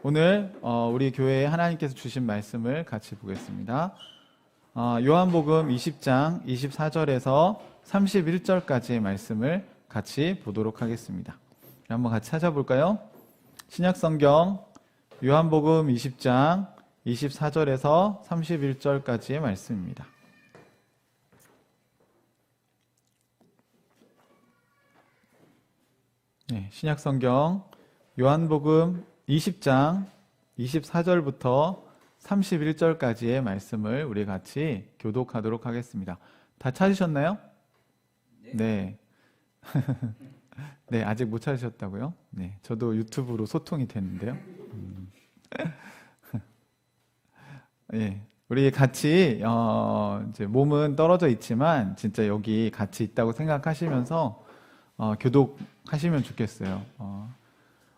오늘 우리 교회에 하나님께서 주신 말씀을 같이 보겠습니다. 요한복음 20장 24절에서 31절까지의 말씀을 같이 보도록 하겠습니다. 한번 같이 찾아볼까요? 신약성경 요한복음 20장 24절에서 31절까지의 말씀입니다. 네, 신약성경 요한복음 20장 24절부터 31절까지의 말씀을 우리 같이 교독하도록 하겠습니다. 다 찾으셨나요? 네. 네, 아직 못 찾으셨다고요? 네, 저도 유튜브로 소통이 됐는데요. 예, 우리 같이 이제 몸은 떨어져 있지만 진짜 여기 같이 있다고 생각하시면서 교독하시면 좋겠어요.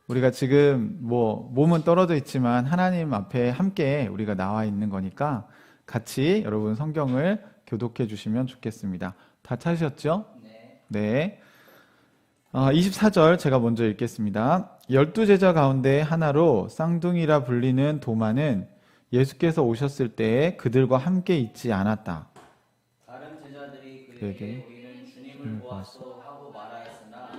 우리가 지금 몸은 떨어져 있지만 하나님 앞에 함께 우리가 나와 있는 거니까 같이 여러분 성경을 교독해 주시면 좋겠습니다. 다 찾으셨죠? 네. 24절 제가 먼저 읽겠습니다. 12제자 가운데 하나로 쌍둥이라 불리는 도마는 예수께서 오셨을 때에 그들과 함께 있지 않았다. 다른 제자들이 그에게 우리는 주님을 보았소 하고 말하였으나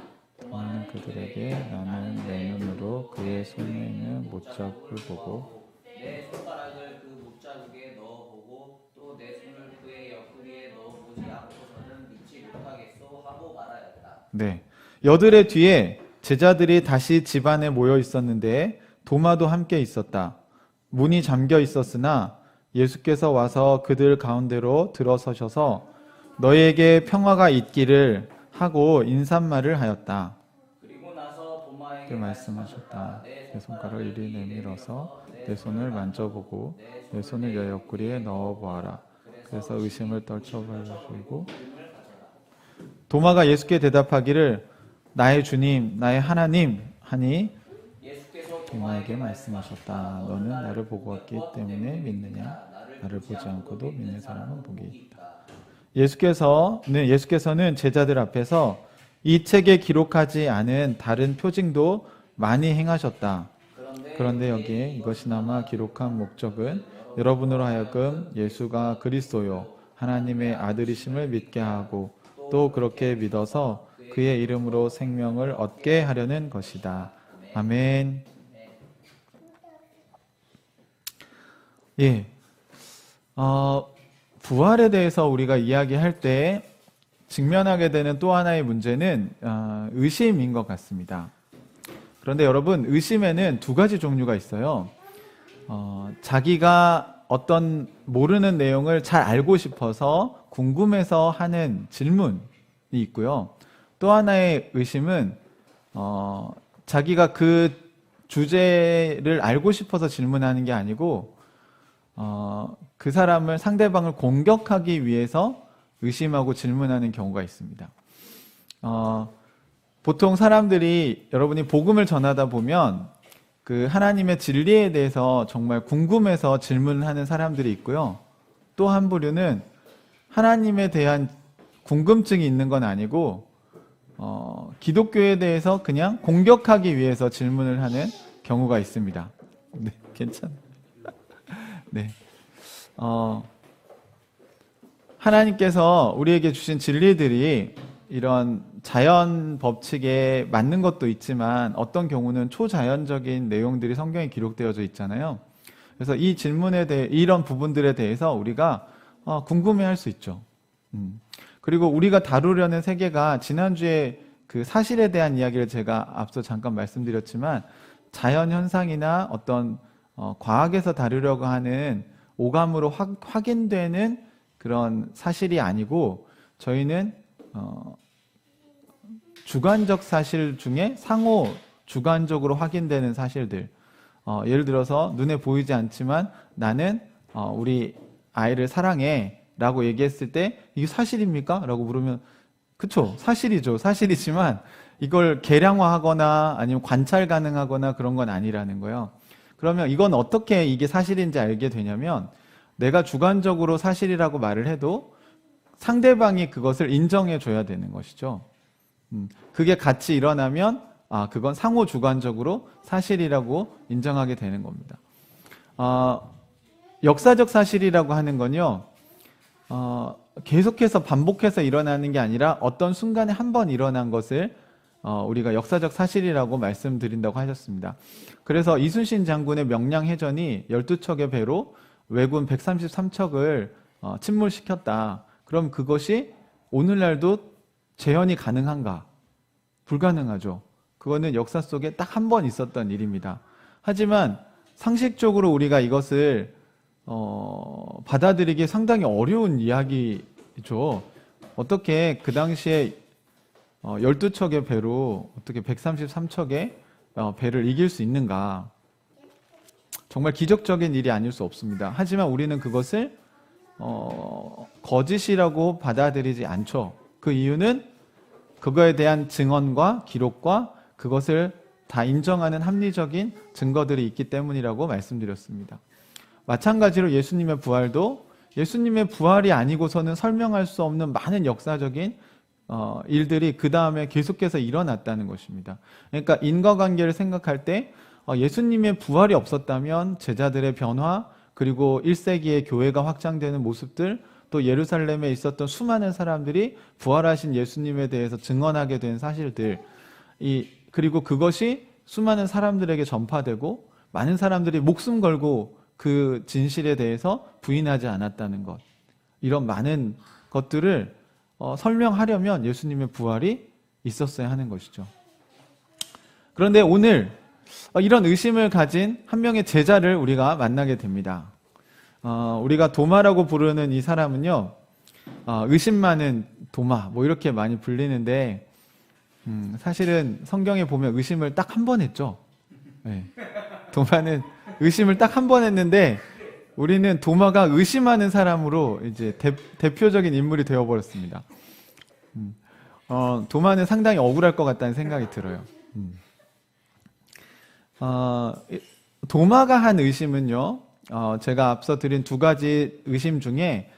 도마는 그들에게 나는 내 눈으로 그의 손에 있는 못자국을 보고 내 손가락을 그 못자국에 넣어보고 또 내 손을 그의 옆구리에 넣어보지 않고서는 믿지 못하겠소 하고 말하였다. 네. 여드레 뒤에 제자들이 다시 집안에 모여 있었는데 도마도 함께 있었다. 문이 잠겨 있었으나 예수께서 와서 그들 가운데로 들어서셔서 너희에게 평화가 있기를 하고 인사말을 하였다. 그리고 나서 도마에게 말씀하셨다. 내 손가락을 이리 내밀어서 내 손을 만져보고 내 손을 여 옆구리에 넣어보아라. 그래서 의심을 떨쳐버리고 도마가 예수께 대답하기를 나의 주님, 나의 하나님 하니 예수께서 도마에게 말씀하셨다. 너는 나를 보고 왔기 때문에 믿느냐? 나를 보지 않고도 믿는 사람은 복이 있다. 예수께서는 제자들 앞에서 이 책에 기록하지 않은 다른 표징도 많이 행하셨다. 그런데 여기에 이것이나마 기록한 목적은 여러분으로 하여금 예수가 그리스도요 하나님의 아들이심을 믿게 하고 또 그렇게 믿어서 그의 이름으로 생명을 얻게 하려는 것이다. 아멘. 예. 부활에 대해서 우리가 이야기할 때 직면하게 되는 또 하나의 문제는 의심인 것 같습니다. 그런데 여러분, 의심에는 두 가지 종류가 있어요. 자기가 어떤 모르는 내용을 잘 알고 싶어서 궁금해서 하는 질문이 있고요. 또 하나의 의심은 자기가 그 주제를 알고 싶어서 질문하는 게 아니고 그 상대방을 공격하기 위해서 의심하고 질문하는 경우가 있습니다. 보통 사람들이 여러분이 복음을 전하다 보면 그 하나님의 진리에 대해서 정말 궁금해서 질문하는 사람들이 있고요. 또 한 부류는 하나님에 대한 궁금증이 있는 건 아니고 기독교에 대해서 그냥 공격하기 위해서 질문을 하는 경우가 있습니다. 네, 괜찮아요. 네. 하나님께서 우리에게 주신 진리들이 이런 자연 법칙에 맞는 것도 있지만 어떤 경우는 초자연적인 내용들이 성경에 기록되어져 있잖아요. 그래서 이 질문에 대해 이런 부분들에 대해서 우리가 궁금해할 수 있죠. 그리고 우리가 다루려는 세계가 지난주에 그 사실에 대한 이야기를 제가 앞서 잠깐 말씀드렸지만 자연 현상이나 어떤 과학에서 다루려고 하는 오감으로 확인되는 그런 사실이 아니고 저희는 주관적 사실 중에 상호 주관적으로 확인되는 사실들, 예를 들어서 눈에 보이지 않지만 나는 우리 아이를 사랑해 라고 얘기했을 때 이게 사실입니까? 라고 물으면 그쵸, 사실이죠. 사실이지만 이걸 계량화하거나 아니면 관찰 가능하거나 그런 건 아니라는 거예요. 그러면 이건 어떻게 이게 사실인지 알게 되냐면 내가 주관적으로 사실이라고 말을 해도 상대방이 그것을 인정해 줘야 되는 것이죠. 그게 같이 일어나면 그건 상호주관적으로 사실이라고 인정하게 되는 겁니다. 역사적 사실이라고 하는 건요, 계속해서 반복해서 일어나는 게 아니라 어떤 순간에 한 번 일어난 것을 우리가 역사적 사실이라고 말씀드린다고 하셨습니다. 그래서 이순신 장군의 명량해전이 12척의 배로 왜군 133척을 침몰시켰다. 그럼 그것이 오늘날도 재현이 가능한가? 불가능하죠. 그거는 역사 속에 딱 한 번 있었던 일입니다. 하지만 상식적으로 우리가 이것을 받아들이기 상당히 어려운 이야기죠. 어떻게 그 당시에 12척의 배로 어떻게 133척의 배를 이길 수 있는가? 정말 기적적인 일이 아닐 수 없습니다. 하지만 우리는 그것을 거짓이라고 받아들이지 않죠. 그 이유는 그거에 대한 증언과 기록과 그것을 다 인정하는 합리적인 증거들이 있기 때문이라고 말씀드렸습니다. 마찬가지로 예수님의 부활도 예수님의 부활이 아니고서는 설명할 수 없는 많은 역사적인 일들이 그 다음에 계속해서 일어났다는 것입니다. 그러니까 인과관계를 생각할 때 예수님의 부활이 없었다면 제자들의 변화, 그리고 1세기의 교회가 확장되는 모습들, 또 예루살렘에 있었던 수많은 사람들이 부활하신 예수님에 대해서 증언하게 된 사실들, 그리고 그것이 수많은 사람들에게 전파되고 많은 사람들이 목숨 걸고 그 진실에 대해서 부인하지 않았다는 것, 이런 많은 것들을 설명하려면 예수님의 부활이 있었어야 하는 것이죠. 그런데 오늘 이런 의심을 가진 한 명의 제자를 우리가 만나게 됩니다. 우리가 도마라고 부르는 이 사람은요, 의심 많은 도마, 뭐 이렇게 많이 불리는데, 사실은 성경에 보면 의심을 딱 한 번 했죠. 네. 도마는 의심을 딱 한 번 했는데, 우리는 도마가 의심하는 사람으로 이제 대표적인 인물이 되어버렸습니다. 도마는 상당히 억울할 것 같다는 생각이 들어요. 도마가 한 의심은요, 제가 앞서 드린 두 가지 의심 중에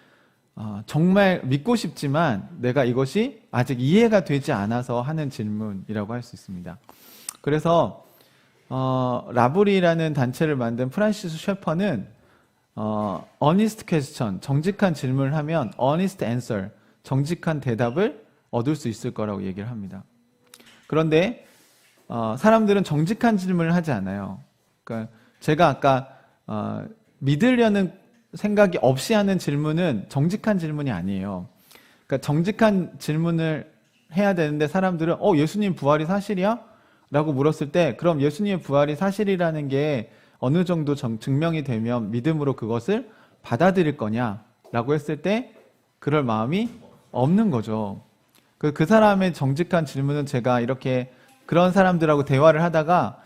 정말 믿고 싶지만 내가 이것이 아직 이해가 되지 않아서 하는 질문이라고 할 수 있습니다. 그래서 라브리라는 단체를 만든 프란시스 셰퍼는 honest question, 정직한 질문을 하면 honest answer, 정직한 대답을 얻을 수 있을 거라고 얘기를 합니다. 그런데 사람들은 정직한 질문을 하지 않아요. 그러니까 제가 아까 믿으려는 생각이 없이 하는 질문은 정직한 질문이 아니에요. 그러니까 정직한 질문을 해야 되는데 사람들은 예수님 부활이 사실이야? 라고 물었을 때 그럼 예수님의 부활이 사실이라는 게 어느 정도 증명이 되면 믿음으로 그것을 받아들일 거냐? 라고 했을 때 그럴 마음이 없는 거죠. 그 사람의 정직한 질문은 제가 이렇게 그런 사람들하고 대화를 하다가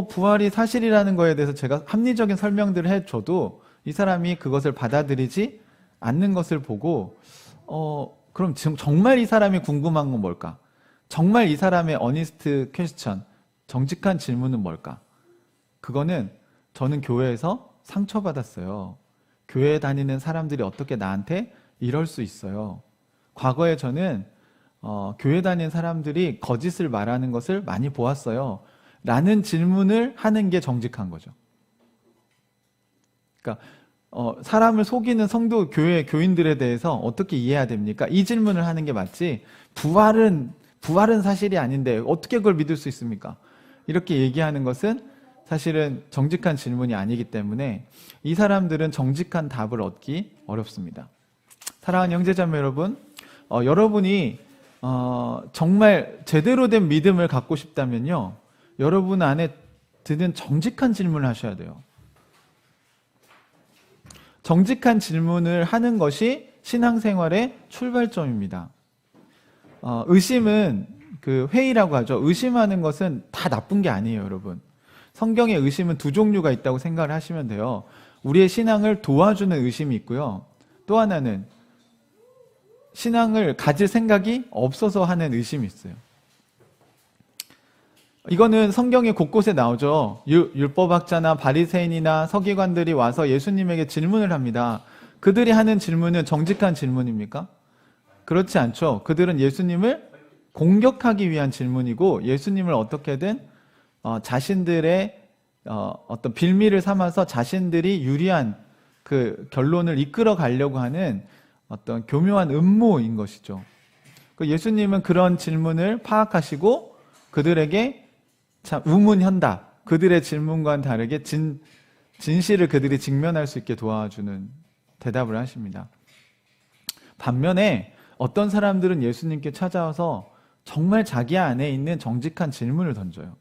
부활이 사실이라는 거에 대해서 제가 합리적인 설명들을 해줘도 이 사람이 그것을 받아들이지 않는 것을 보고 그럼 지금 정말 이 사람이 궁금한 건 뭘까? 정말 이 사람의 어니스트 퀘스천, 정직한 질문은 뭘까? 그거는 저는 교회에서 상처받았어요. 교회에 다니는 사람들이 어떻게 나한테 이럴 수 있어요. 과거에 저는 교회 다니는 사람들이 거짓을 말하는 것을 많이 보았어요. 라는 질문을 하는 게 정직한 거죠. 그러니까 사람을 속이는 성도 교회 교인들에 대해서 어떻게 이해해야 됩니까? 이 질문을 하는 게 맞지. 부활은 사실이 아닌데 어떻게 그걸 믿을 수 있습니까? 이렇게 얘기하는 것은 사실은 정직한 질문이 아니기 때문에 이 사람들은 정직한 답을 얻기 어렵습니다. 사랑하는 형제자매 여러분, 여러분이 정말 제대로 된 믿음을 갖고 싶다면요, 여러분 안에 드는 정직한 질문을 하셔야 돼요. 정직한 질문을 하는 것이 신앙생활의 출발점입니다. 의심은 그 회의라고 하죠. 의심하는 것은 다 나쁜 게 아니에요, 여러분. 성경에 의심은 두 종류가 있다고 생각을 하시면 돼요. 우리의 신앙을 도와주는 의심이 있고요. 또 하나는 신앙을 가질 생각이 없어서 하는 의심이 있어요. 이거는 성경에 곳곳에 나오죠. 율법학자나 바리새인이나 서기관들이 와서 예수님에게 질문을 합니다. 그들이 하는 질문은 정직한 질문입니까? 그렇지 않죠. 그들은 예수님을 공격하기 위한 질문이고 예수님을 어떻게든 자신들의 어떤 빌미를 삼아서 자신들이 유리한 그 결론을 이끌어 가려고 하는 어떤 교묘한 음모인 것이죠. 예수님은 그런 질문을 파악하시고 그들에게 참 우문현답, 그들의 질문과는 다르게 진실을 그들이 직면할 수 있게 도와주는 대답을 하십니다. 반면에 어떤 사람들은 예수님께 찾아와서 정말 자기 안에 있는 정직한 질문을 던져요.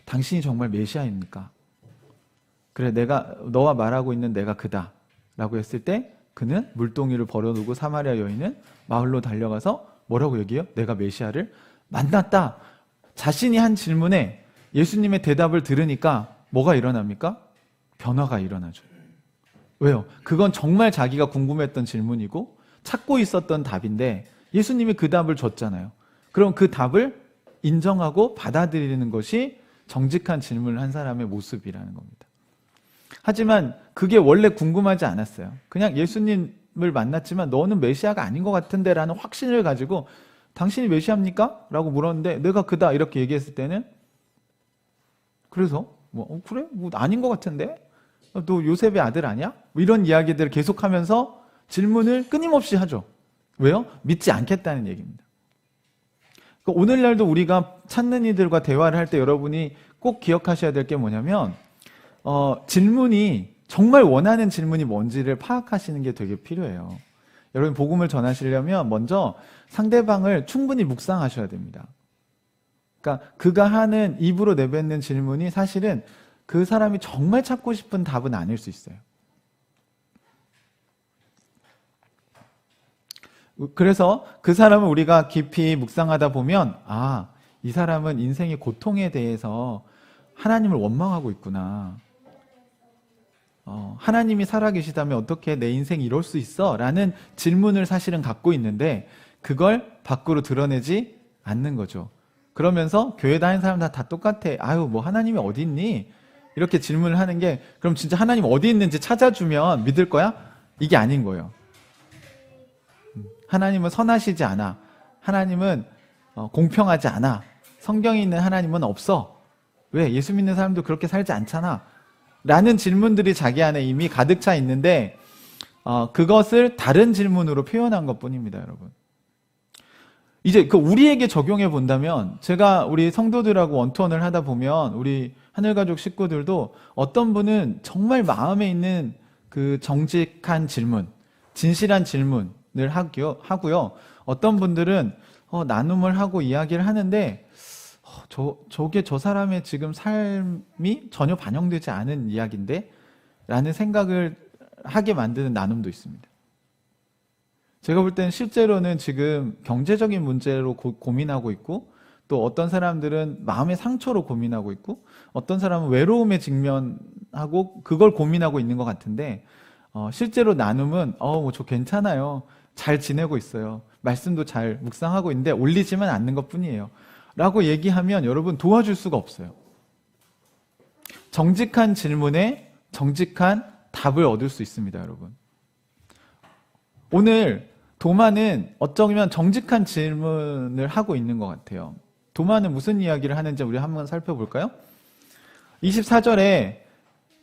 당신이 정말 메시아입니까? 그래, 너와 말하고 있는 내가 그다 라고 했을 때 그는 물동이를 버려두고 사마리아 여인은 마을로 달려가서 뭐라고 얘기해요? 내가 메시아를 만났다. 자신이 한 질문에 예수님의 대답을 들으니까 뭐가 일어납니까? 변화가 일어나죠. 왜요? 그건 정말 자기가 궁금했던 질문이고 찾고 있었던 답인데 예수님이 그 답을 줬잖아요. 그럼 그 답을 인정하고 받아들이는 것이 정직한 질문을 한 사람의 모습이라는 겁니다. 하지만 그게 원래 궁금하지 않았어요. 그냥 예수님을 만났지만 너는 메시아가 아닌 것 같은데 라는 확신을 가지고 당신이 메시아입니까? 라고 물었는데 내가 그다 이렇게 얘기했을 때는 그래서 그래? 아닌 것 같은데? 너 요셉의 아들 아니야? 이런 이야기들을 계속하면서 질문을 끊임없이 하죠. 왜요? 믿지 않겠다는 얘기입니다. 오늘날도 우리가 찾는 이들과 대화를 할 때 여러분이 꼭 기억하셔야 될 게 뭐냐면 질문이 정말 원하는 질문이 뭔지를 파악하시는 게 되게 필요해요. 여러분 복음을 전하시려면 먼저 상대방을 충분히 묵상하셔야 됩니다. 그러니까 그가 하는 입으로 내뱉는 질문이 사실은 그 사람이 정말 찾고 싶은 답은 아닐 수 있어요. 그래서 그 사람을 우리가 깊이 묵상하다 보면 이 사람은 인생의 고통에 대해서 하나님을 원망하고 있구나. 하나님이 살아계시다면 어떻게 내 인생이 이럴 수 있어? 라는 질문을 사실은 갖고 있는데 그걸 밖으로 드러내지 않는 거죠. 그러면서 교회 다니는 사람 다 똑같아. 하나님이 어디 있니? 이렇게 질문을 하는 게 그럼 진짜 하나님 어디 있는지 찾아주면 믿을 거야? 이게 아닌 거예요. 하나님은 선하시지 않아. 하나님은 공평하지 않아. 성경에 있는 하나님은 없어. 왜? 예수 믿는 사람도 그렇게 살지 않잖아. 라는 질문들이 자기 안에 이미 가득 차 있는데 그것을 다른 질문으로 표현한 것뿐입니다, 여러분. 이제 우리에게 적용해 본다면 제가 우리 성도들하고 원투원을 하다 보면 우리 하늘가족 식구들도 어떤 분은 정말 마음에 있는 그 정직한 질문, 진실한 질문을 하고요. 어떤 분들은 나눔을 하고 이야기를 하는데 저게 저 사람의 지금 삶이 전혀 반영되지 않은 이야기인데? 라는 생각을 하게 만드는 나눔도 있습니다. 제가 볼 때는 실제로는 지금 경제적인 문제로 고민하고 있고 또 어떤 사람들은 마음의 상처로 고민하고 있고 어떤 사람은 외로움에 직면하고 그걸 고민하고 있는 것 같은데 실제로 나눔은 저 괜찮아요. 잘 지내고 있어요. 말씀도 잘 묵상하고 있는데 올리지만 않는 것뿐이에요. 라고 얘기하면 여러분 도와줄 수가 없어요. 정직한 질문에 정직한 답을 얻을 수 있습니다, 여러분. 오늘 도마는 어쩌면 정직한 질문을 하고 있는 것 같아요. 도마는 무슨 이야기를 하는지 우리 한번 살펴볼까요? 24절에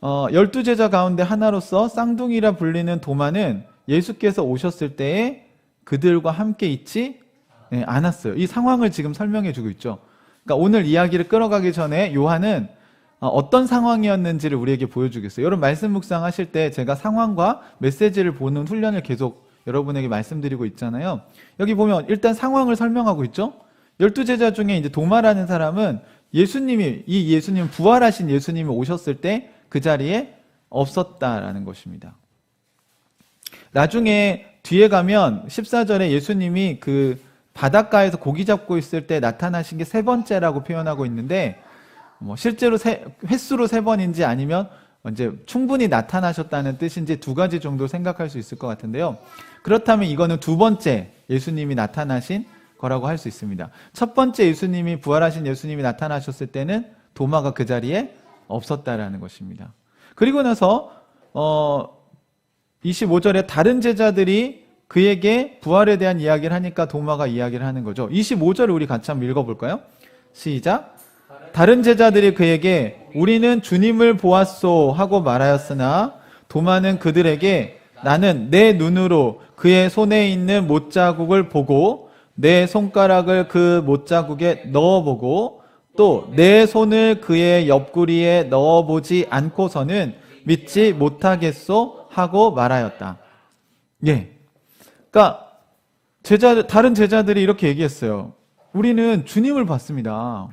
12제자 가운데 하나로서 쌍둥이라 불리는 도마는 예수께서 오셨을 때에 그들과 함께 있지 않았어요. 이 상황을 지금 설명해 주고 있죠. 그러니까 오늘 이야기를 끌어가기 전에 요한은 어떤 상황이었는지를 우리에게 보여주겠어요. 여러분 말씀 묵상하실 때 제가 상황과 메시지를 보는 훈련을 계속 여러분에게 말씀드리고 있잖아요. 여기 보면 일단 상황을 설명하고 있죠. 12제자 중에 이제 도마라는 사람은 예수님은 부활하신 예수님이 오셨을 때 그 자리에 없었다라는 것입니다. 나중에 뒤에 가면 14절에 예수님이 그 바닷가에서 고기 잡고 있을 때 나타나신 게 세 번째라고 표현하고 있는데 실제로 횟수로 세 번인지 아니면 이제 충분히 나타나셨다는 뜻인지 두 가지 정도 생각할 수 있을 것 같은데요. 그렇다면 이거는 두 번째 예수님이 나타나신 거라고 할 수 있습니다. 첫 번째 예수님이 부활하신 예수님이 나타나셨을 때는 도마가 그 자리에 없었다라는 것입니다. 그리고 나서 25절에 다른 제자들이 그에게 부활에 대한 이야기를 하니까 도마가 이야기를 하는 거죠. 25절을 우리 같이 한번 읽어볼까요? 시작. 다른 제자들이 그에게 우리는 주님을 보았소 하고 말하였으나 도마는 그들에게 나는 내 눈으로 그의 손에 있는 못자국을 보고 내 손가락을 그 못자국에 넣어보고 또 내 손을 그의 옆구리에 넣어보지 않고서는 믿지 못하겠소 하고 말하였다. 예. 그러니까 다른 제자들이 이렇게 얘기했어요. 우리는 주님을 봤습니다.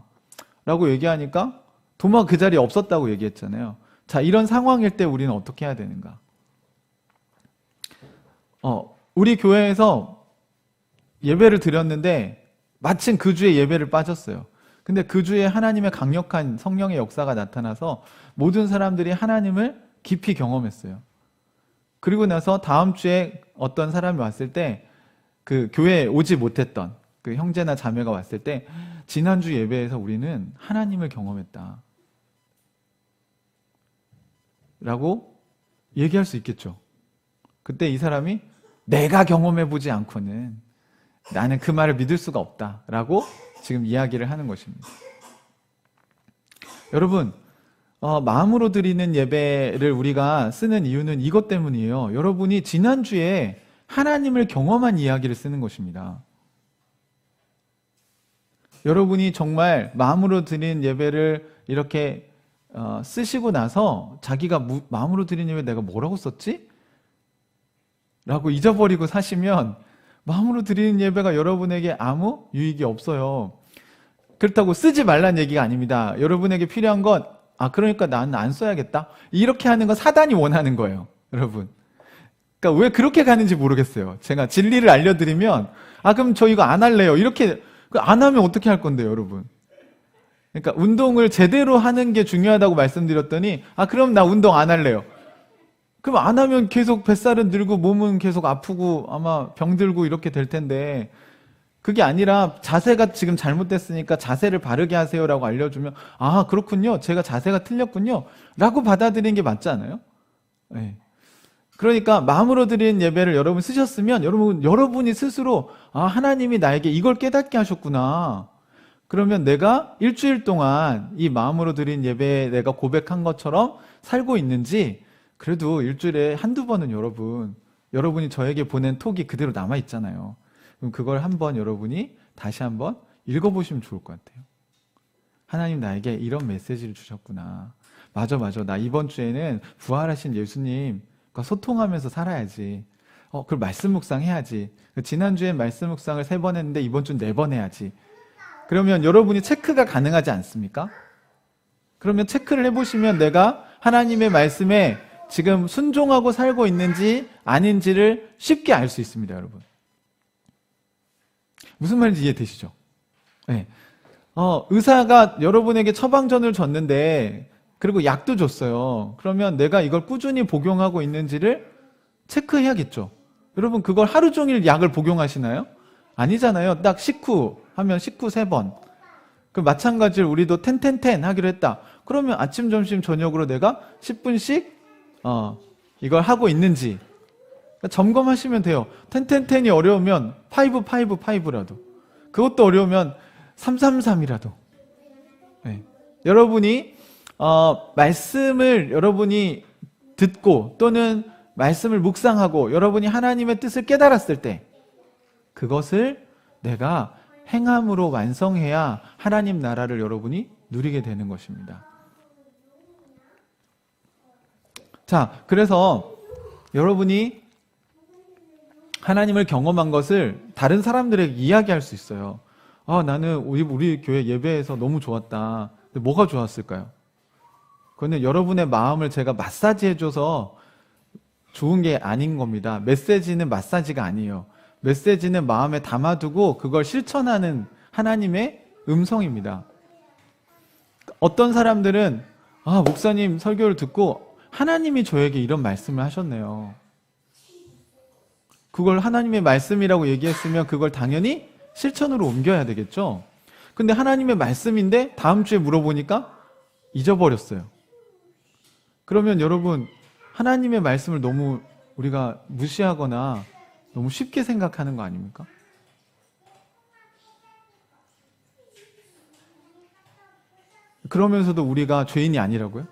라고 얘기하니까 도마 그 자리에 없었다고 얘기했잖아요. 자, 이런 상황일 때 우리는 어떻게 해야 되는가? 우리 교회에서 예배를 드렸는데 마침 그 주에 예배를 빠졌어요. 근데 그 주에 하나님의 강력한 성령의 역사가 나타나서 모든 사람들이 하나님을 깊이 경험했어요. 그리고 나서 다음 주에 어떤 사람이 왔을 때 그 교회에 오지 못했던 그 형제나 자매가 왔을 때 지난주 예배에서 우리는 하나님을 경험했다 라고 얘기할 수 있겠죠. 그때 이 사람이 내가 경험해보지 않고는 나는 그 말을 믿을 수가 없다 라고 지금 이야기를 하는 것입니다. 여러분, 마음으로 드리는 예배를 우리가 쓰는 이유는 이것 때문이에요. 여러분이 지난주에 하나님을 경험한 이야기를 쓰는 것입니다. 여러분이 정말 마음으로 드린 예배를 이렇게 쓰시고 나서 자기가 마음으로 드린 예배 내가 뭐라고 썼지? 라고 잊어버리고 사시면 마음으로 드리는 예배가 여러분에게 아무 유익이 없어요. 그렇다고 쓰지 말란 얘기가 아닙니다. 여러분에게 필요한 건 그러니까 나는 안 써야겠다. 이렇게 하는 건 사단이 원하는 거예요. 여러분. 그러니까 왜 그렇게 가는지 모르겠어요. 제가 진리를 알려드리면 그럼 저 이거 안 할래요. 이렇게 안 하면 어떻게 할 건데요, 여러분? 그러니까 운동을 제대로 하는 게 중요하다고 말씀드렸더니 그럼 나 운동 안 할래요. 그럼 안 하면 계속 뱃살은 늘고 몸은 계속 아프고 아마 병들고 이렇게 될 텐데 그게 아니라 자세가 지금 잘못됐으니까 자세를 바르게 하세요라고 알려주면 그렇군요. 제가 자세가 틀렸군요. 라고 받아들이는 게 맞지 않아요? 네. 그러니까 마음으로 드린 예배를 여러분 쓰셨으면 여러분이 스스로 하나님이 나에게 이걸 깨닫게 하셨구나. 그러면 내가 일주일 동안 이 마음으로 드린 예배에 내가 고백한 것처럼 살고 있는지 그래도 일주일에 한두 번은 여러분이 저에게 보낸 톡이 그대로 남아있잖아요. 그럼 그걸 한번 여러분이 다시 한번 읽어보시면 좋을 것 같아요. 하나님 나에게 이런 메시지를 주셨구나. 맞아. 나 이번 주에는 부활하신 예수님과 소통하면서 살아야지. 그럼 말씀 묵상 해야지. 지난주엔 말씀 묵상을 3번 했는데 이번 주는 4번 해야지. 그러면 여러분이 체크가 가능하지 않습니까? 그러면 체크를 해보시면 내가 하나님의 말씀에 지금 순종하고 살고 있는지 아닌지를 쉽게 알 수 있습니다, 여러분. 무슨 말인지 이해되시죠? 네. 의사가 여러분에게 처방전을 줬는데 그리고 약도 줬어요. 그러면 내가 이걸 꾸준히 복용하고 있는지를 체크해야겠죠. 여러분 그걸 하루 종일 약을 복용하시나요? 아니잖아요. 딱 식후 하면 식후 3번. 그 마찬가지로 우리도 텐텐텐 하기로 했다. 그러면 아침, 점심, 저녁으로 내가 10분씩 이걸 하고 있는지 점검하시면 돼요. 텐텐텐이 어려우면 5라도. 그것도 어려우면 333이라도. 네. 여러분이 말씀을 여러분이 듣고 또는 말씀을 묵상하고 여러분이 하나님의 뜻을 깨달았을 때 그것을 내가 행함으로 완성해야 하나님 나라를 여러분이 누리게 되는 것입니다. 자, 그래서 여러분이 하나님을 경험한 것을 다른 사람들에게 이야기할 수 있어요. 나는 우리 교회 예배에서 너무 좋았다. 근데 뭐가 좋았을까요? 그거는 여러분의 마음을 제가 마사지해줘서 좋은 게 아닌 겁니다. 메시지는 마사지가 아니에요. 메시지는 마음에 담아두고 그걸 실천하는 하나님의 음성입니다. 어떤 사람들은 목사님 설교를 듣고 하나님이 저에게 이런 말씀을 하셨네요. 그걸 하나님의 말씀이라고 얘기했으면 그걸 당연히 실천으로 옮겨야 되겠죠. 근데 하나님의 말씀인데 다음 주에 물어보니까 잊어버렸어요. 그러면 여러분 하나님의 말씀을 너무 우리가 무시하거나 너무 쉽게 생각하는 거 아닙니까? 그러면서도 우리가 죄인이 아니라고요?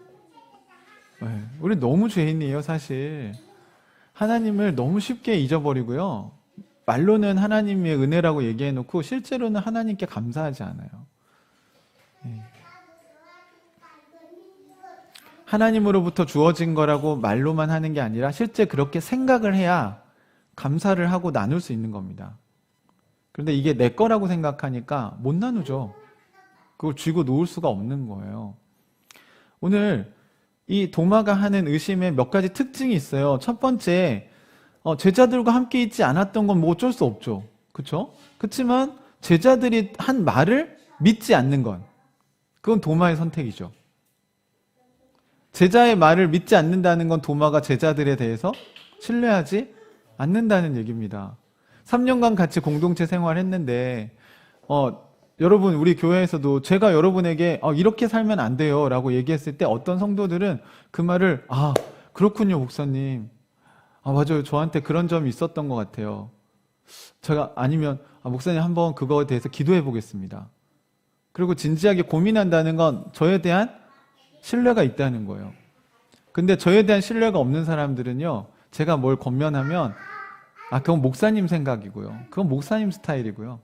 네, 우리 너무 죄인이에요, 사실. 하나님을 너무 쉽게 잊어버리고요. 말로는 하나님의 은혜라고 얘기해놓고 실제로는 하나님께 감사하지 않아요. 네. 하나님으로부터 주어진 거라고 말로만 하는 게 아니라 실제 그렇게 생각을 해야 감사를 하고 나눌 수 있는 겁니다. 그런데 이게 내 거라고 생각하니까 못 나누죠. 그걸 쥐고 놓을 수가 없는 거예요. 오늘 이 도마가 하는 의심에 몇 가지 특징이 있어요. 첫 번째, 제자들과 함께 있지 않았던 건 뭐 어쩔 수 없죠. 그렇죠? 그렇지만 제자들이 한 말을 믿지 않는 건 그건 도마의 선택이죠. 제자의 말을 믿지 않는다는 건 도마가 제자들에 대해서 신뢰하지 않는다는 얘기입니다. 3년간 같이 공동체 생활했는데 여러분 우리 교회에서도 제가 여러분에게 이렇게 살면 안 돼요 라고 얘기했을 때 어떤 성도들은 그 말을 그렇군요 목사님, 맞아요 저한테 그런 점이 있었던 것 같아요, 제가 아니면 목사님 한번 그거에 대해서 기도해 보겠습니다. 그리고 진지하게 고민한다는 건 저에 대한 신뢰가 있다는 거예요. 근데 저에 대한 신뢰가 없는 사람들은요, 제가 뭘 권면하면 그건 목사님 생각이고요, 그건 목사님 스타일이고요,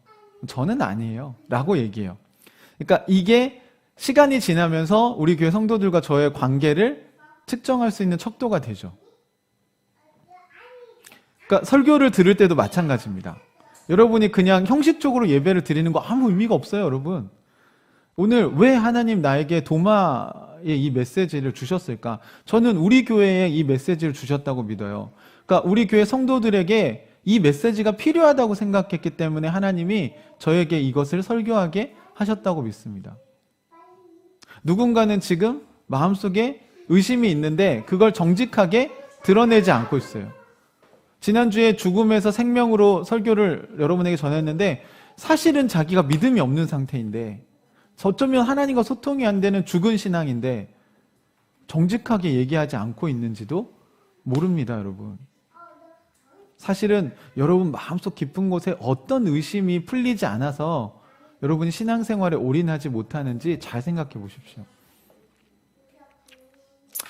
저는 아니에요 라고 얘기해요. 그러니까 이게 시간이 지나면서 우리 교회 성도들과 저의 관계를 측정할 수 있는 척도가 되죠. 그러니까 설교를 들을 때도 마찬가지입니다. 여러분이 그냥 형식적으로 예배를 드리는 거 아무 의미가 없어요, 여러분. 오늘 왜 하나님 나에게 도마의 이 메시지를 주셨을까? 저는 우리 교회에 이 메시지를 주셨다고 믿어요. 그러니까 우리 교회 성도들에게 이 메시지가 필요하다고 생각했기 때문에 하나님이 저에게 이것을 설교하게 하셨다고 믿습니다. 누군가는 지금 마음속에 의심이 있는데 그걸 정직하게 드러내지 않고 있어요. 지난주에 죽음에서 생명으로 설교를 여러분에게 전했는데 사실은 자기가 믿음이 없는 상태인데, 어쩌면 하나님과 소통이 안 되는 죽은 신앙인데 정직하게 얘기하지 않고 있는지도 모릅니다, 여러분. 사실은 여러분 마음속 깊은 곳에 어떤 의심이 풀리지 않아서 여러분이 신앙생활에 올인하지 못하는지 잘 생각해 보십시오.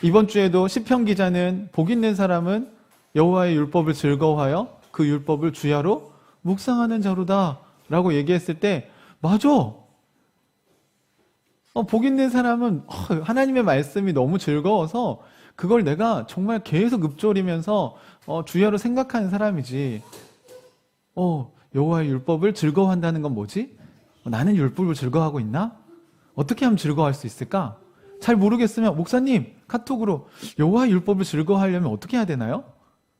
이번 주에도 시편 기자는 복 있는 사람은 여호와의 율법을 즐거워하여 그 율법을 주야로 묵상하는 자로다 라고 얘기했을 때 맞아! 복 있는 사람은 하나님의 말씀이 너무 즐거워서 그걸 내가 정말 계속 읊조리면서 주야로 생각하는 사람이지. 여호와의 율법을 즐거워한다는 건 뭐지? 나는 율법을 즐거워하고 있나? 어떻게 하면 즐거워할 수 있을까? 잘 모르겠으면 목사님 카톡으로 여호와의 율법을 즐거워하려면 어떻게 해야 되나요?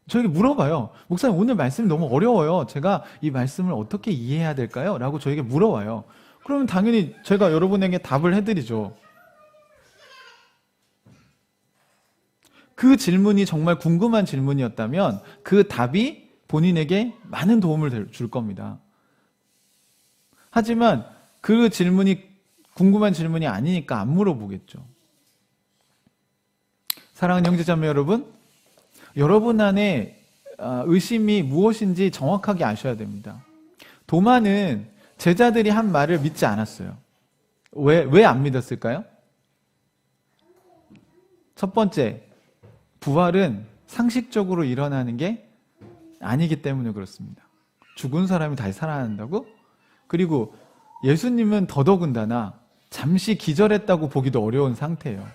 저에게 물어봐요. 목사님 오늘 말씀이 너무 어려워요. 제가 이 말씀을 어떻게 이해해야 될까요? 라고 저에게 물어봐요. 그러면 당연히 제가 여러분에게 답을 해드리죠. 그 질문이 정말 궁금한 질문이었다면 그 답이 본인에게 많은 도움을 줄 겁니다. 하지만 그 질문이 궁금한 질문이 아니니까 안 물어보겠죠. 사랑하는 형제자매 여러분, 여러분 안에 의심이 무엇인지 정확하게 아셔야 됩니다. 도마는 제자들이 한 말을 믿지 않았어요. 왜 안 믿었을까요? 첫 번째, 부활은 상식적으로 일어나는 게 아니기 때문에 그렇습니다. 죽은 사람이 다시 살아난다고? 그리고 예수님은 더더군다나 잠시 기절했다고 보기도 어려운 상태예요.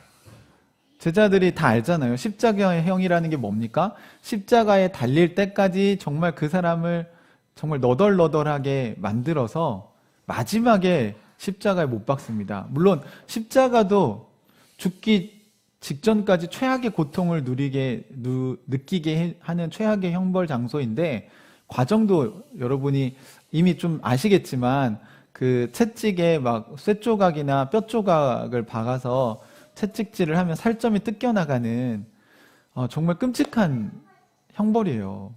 제자들이 다 알잖아요. 십자가의 형이라는 게 뭡니까? 십자가에 달릴 때까지 정말 그 사람을 정말 너덜너덜하게 만들어서 마지막에 십자가에 못 박습니다. 물론 십자가도 죽기 직전까지 최악의 고통을 느끼게 하는 최악의 형벌 장소인데, 과정도 여러분이 이미 좀 아시겠지만 그 채찍에 막 쇠조각이나 뼈조각을 박아서 채찍질을 하면 살점이 뜯겨나가는 정말 끔찍한 형벌이에요.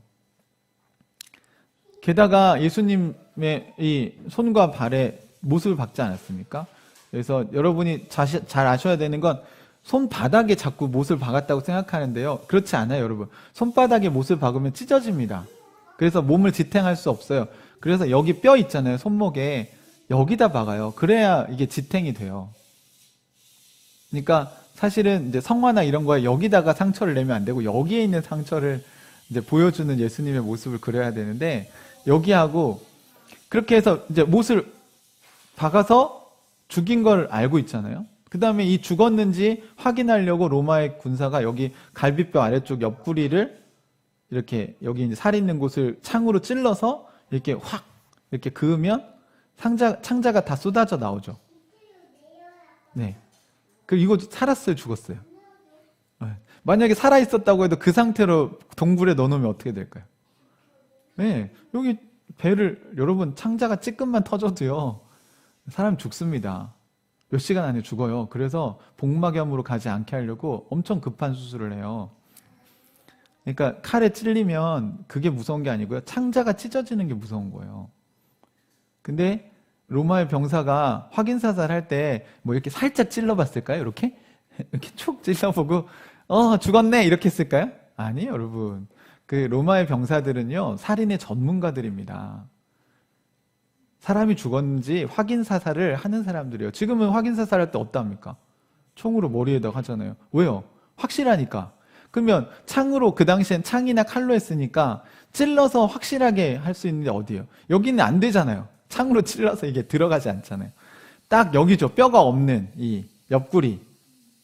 게다가 예수님의 이 손과 발에 못을 박지 않았습니까? 그래서 여러분이 잘 아셔야 되는 건 손바닥에 자꾸 못을 박았다고 생각하는데요. 그렇지 않아요, 여러분. 손바닥에 못을 박으면 찢어집니다. 그래서 몸을 지탱할 수 없어요. 그래서 여기 뼈 있잖아요. 손목에 여기다 박아요. 그래야 이게 지탱이 돼요. 그러니까 사실은 이제 성화나 이런 거에 여기다가 상처를 내면 안 되고 여기에 있는 상처를 이제 보여주는 예수님의 모습을 그려야 되는데 여기하고 그렇게 해서 이제 못을 박아서 죽인 걸 알고 있잖아요. 그 다음에 이 죽었는지 확인하려고 로마의 군사가 여기 갈비뼈 아래쪽 옆구리를 이렇게 여기 이제 살 있는 곳을 창으로 찔러서 이렇게 확 이렇게 그으면 창자가 다 쏟아져 나오죠. 네. 그 이거 살았어요, 죽었어요? 네. 만약에 살아 있었다고 해도 그 상태로 동굴에 넣어놓으면 어떻게 될까요? 네. 여기 배를 여러분 창자가 찌끔만 터져도요 사람 죽습니다. 몇 시간 안에 죽어요. 그래서 복막염으로 가지 않게 하려고 엄청 급한 수술을 해요. 그러니까 칼에 찔리면 그게 무서운 게 아니고요. 창자가 찢어지는 게 무서운 거예요. 근데 로마의 병사가 확인 사살할 때 뭐 이렇게 살짝 찔러봤을까요? 이렇게? 이렇게 촉 찔러보고 죽었네 이렇게 했을까요? 아니에요, 여러분. 그 로마의 병사들은요 살인의 전문가들입니다. 사람이 죽었는지 확인 사살을 하는 사람들이에요. 지금은 확인 사살할 때 어떠합니까? 총으로 머리에다 하잖아요. 왜요? 확실하니까. 그러면 창으로 그 당시엔 창이나 칼로 했으니까 찔러서 확실하게 할 수 있는데 어디예요? 여기는 안 되잖아요. 창으로 찔러서 이게 들어가지 않잖아요. 딱 여기죠. 뼈가 없는 이 옆구리,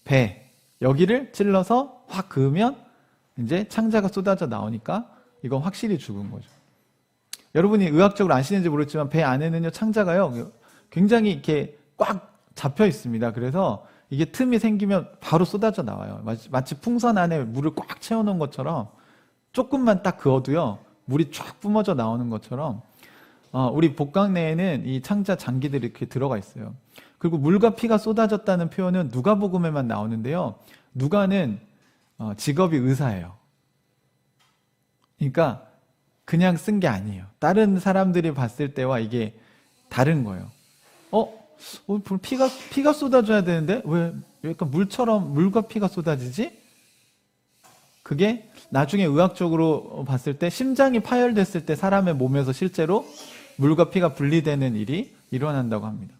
배 여기를 찔러서 확 그으면 이제 창자가 쏟아져 나오니까 이건 확실히 죽은 거죠. 여러분이 의학적으로 아시는지 모르겠지만 배 안에는요 창자가요 굉장히 이렇게 꽉 잡혀 있습니다. 그래서 이게 틈이 생기면 바로 쏟아져 나와요. 마치 풍선 안에 물을 꽉 채워놓은 것처럼 조금만 딱 그어도요 물이 쫙 뿜어져 나오는 것처럼 우리 복강 내에는 이 창자 장기들이 이렇게 들어가 있어요. 그리고 물과 피가 쏟아졌다는 표현은 누가복음에만 나오는데요. 누가는 직업이 의사예요. 그러니까 그냥 쓴 게 아니에요. 다른 사람들이 봤을 때와 이게 다른 거예요. 피가 쏟아져야 되는데 왜 약간 물과 피가 쏟아지지? 그게 나중에 의학적으로 봤을 때 심장이 파열됐을 때 사람의 몸에서 실제로 물과 피가 분리되는 일이 일어난다고 합니다.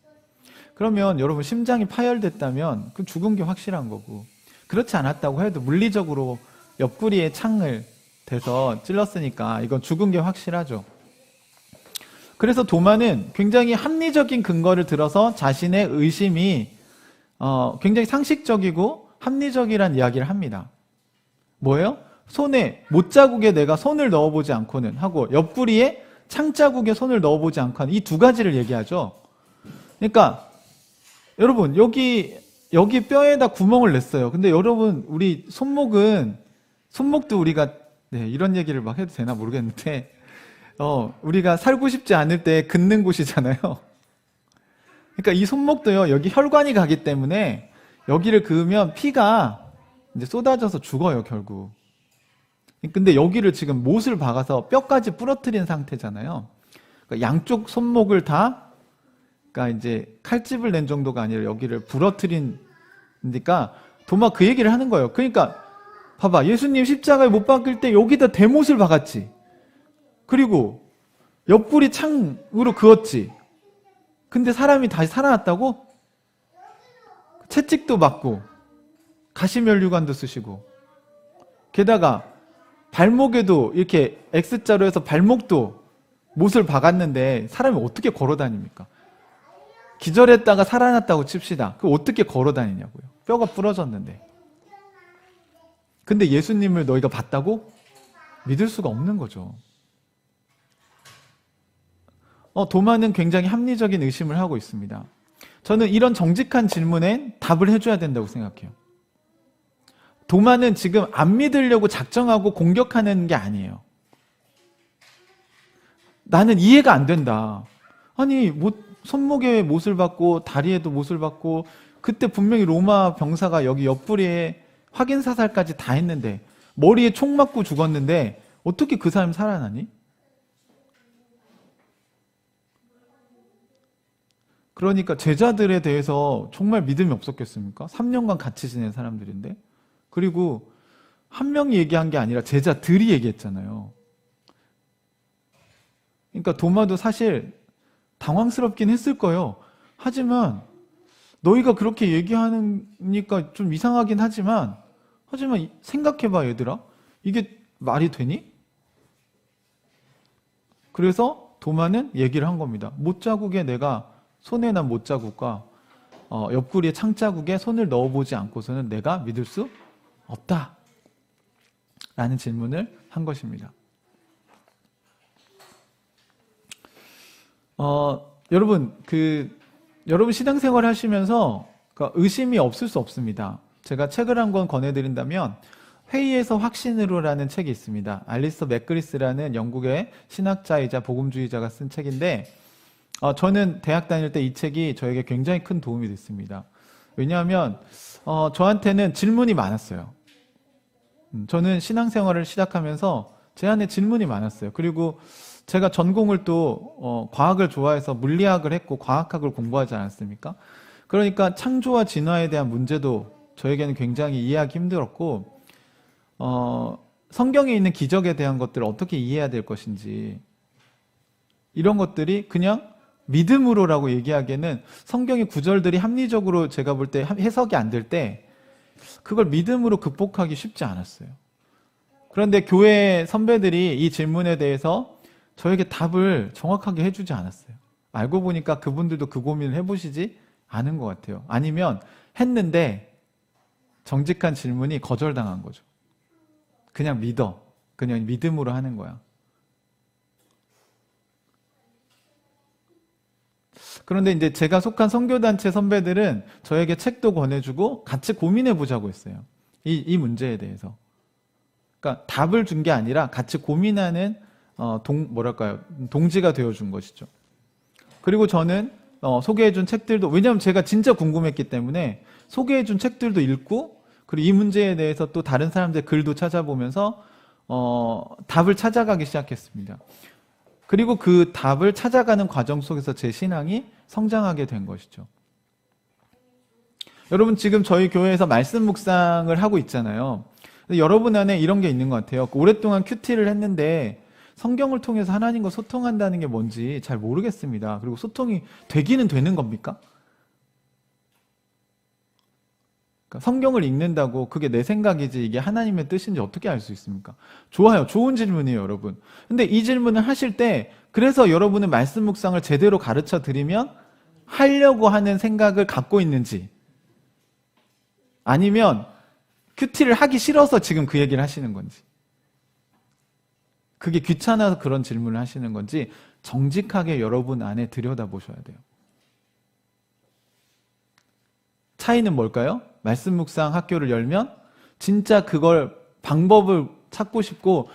그러면 여러분 심장이 파열됐다면 그 죽은 게 확실한 거고 그렇지 않았다고 해도 물리적으로 옆구리에 창을 대서 찔렀으니까 이건 죽은 게 확실하죠. 그래서 도마는 굉장히 합리적인 근거를 들어서 자신의 의심이 굉장히 상식적이고 합리적이란 이야기를 합니다. 뭐예요? 손에 못자국에 내가 손을 넣어보지 않고는 하고 옆구리에 창자국에 손을 넣어보지 않고는 이 두 가지를 얘기하죠. 그러니까 여러분 여기 뼈에다 구멍을 냈어요. 근데 여러분 우리 손목도 우리가 이런 얘기를 막 해도 되나 모르겠는데 우리가 살고 싶지 않을 때 긋는 곳이잖아요. 그러니까 이 손목도요 여기 혈관이 가기 때문에 여기를 그으면 피가 이제 쏟아져서 죽어요 결국. 근데 여기를 지금 못을 박아서 뼈까지 부러뜨린 상태잖아요. 그러니까 양쪽 손목을 다 그러니까 이제 칼집을 낸 정도가 아니라 여기를 부러뜨린니까 도마 그 얘기를 하는 거예요. 그러니까 봐봐 예수님 십자가에 못 박을 때 여기다 대못을 박았지. 그리고 옆구리 창으로 그었지. 근데 사람이 다시 살아났다고? 채찍도 맞고 가시면류관도 쓰시고 게다가 발목에도 이렇게 X자로 해서 발목도 못을 박았는데 사람이 어떻게 걸어 다닙니까? 기절했다가 살아났다고 칩시다. 그 어떻게 걸어 다니냐고요. 뼈가 부러졌는데. 근데 예수님을 너희가 봤다고? 믿을 수가 없는 거죠. 도마는 굉장히 합리적인 의심을 하고 있습니다. 저는 이런 정직한 질문엔 답을 해줘야 된다고 생각해요. 도마는 지금 안 믿으려고 작정하고 공격하는 게 아니에요. 나는 이해가 안 된다. 아니 손목에 못을 박고 다리에도 못을 박고 그때 분명히 로마 병사가 여기 옆구리에 확인 사살까지 다 했는데 머리에 총 맞고 죽었는데 어떻게 그 사람이 살아나니? 그러니까 제자들에 대해서 정말 믿음이 없었겠습니까? 3년간 같이 지낸 사람들인데. 그리고 한 명이 얘기한 게 아니라 제자들이 얘기했잖아요. 그러니까 도마도 사실 당황스럽긴 했을 거예요. 하지만 너희가 그렇게 얘기하니까 좀 이상하긴 하지만 생각해봐 얘들아. 이게 말이 되니? 그래서 도마는 얘기를 한 겁니다. 못자국에 내가 손에 난 못자국과 옆구리에 창자국에 손을 넣어보지 않고서는 내가 믿을 수 없다. 라는 질문을 한 것입니다. 여러분, 여러분 신앙생활 하시면서 의심이 없을 수 없습니다. 제가 책을 한 권 권해드린다면 회의에서 확신으로라는 책이 있습니다. 알리스터 맥그리스라는 영국의 신학자이자 복음주의자가 쓴 책인데 저는 대학 다닐 때 이 책이 저에게 굉장히 큰 도움이 됐습니다. 왜냐하면 저한테는 질문이 많았어요. 저는 신앙생활을 시작하면서 제 안에 질문이 많았어요. 그리고 제가 전공을 또 과학을 좋아해서 물리학을 했고 과학학을 공부하지 않았습니까? 그러니까 창조와 진화에 대한 문제도 저에게는 굉장히 이해하기 힘들었고 성경에 있는 기적에 대한 것들을 어떻게 이해해야 될 것인지 이런 것들이 그냥 믿음으로라고 얘기하기에는 성경의 구절들이 합리적으로 제가 볼 때 해석이 안 될 때 그걸 믿음으로 극복하기 쉽지 않았어요. 그런데 교회 선배들이 이 질문에 대해서 저에게 답을 정확하게 해주지 않았어요. 알고 보니까 그분들도 그 고민을 해보시지 않은 것 같아요. 아니면 했는데 정직한 질문이 거절당한 거죠. 그냥 믿어. 그냥 믿음으로 하는 거야. 그런데 이제 제가 속한 선교단체 선배들은 저에게 책도 권해주고 같이 고민해 보자고 했어요. 이 문제에 대해서. 그러니까 답을 준 게 아니라 같이 고민하는 동지가 되어준 것이죠. 그리고 저는 소개해준 책들도, 왜냐하면 제가 진짜 궁금했기 때문에 소개해준 책들도 읽고 그리고 이 문제에 대해서 또 다른 사람들의 글도 찾아보면서 답을 찾아가기 시작했습니다. 그리고 그 답을 찾아가는 과정 속에서 제 신앙이 성장하게 된 것이죠. 여러분 지금 저희 교회에서 말씀 묵상을 하고 있잖아요. 여러분 안에 이런 게 있는 것 같아요. 오랫동안 큐티를 했는데 성경을 통해서 하나님과 소통한다는 게 뭔지 잘 모르겠습니다. 그리고 소통이 되기는 되는 겁니까? 그러니까 성경을 읽는다고 그게 내 생각이지 이게 하나님의 뜻인지 어떻게 알 수 있습니까? 좋아요. 좋은 질문이에요, 여러분. 근데 이 질문을 하실 때 그래서 여러분은 말씀 묵상을 제대로 가르쳐 드리면 하려고 하는 생각을 갖고 있는지 아니면 큐티를 하기 싫어서 지금 그 얘기를 하시는 건지 그게 귀찮아서 그런 질문을 하시는 건지 정직하게 여러분 안에 들여다보셔야 돼요. 차이는 뭘까요? 말씀 묵상 학교를 열면 진짜 그걸 방법을 찾고 싶고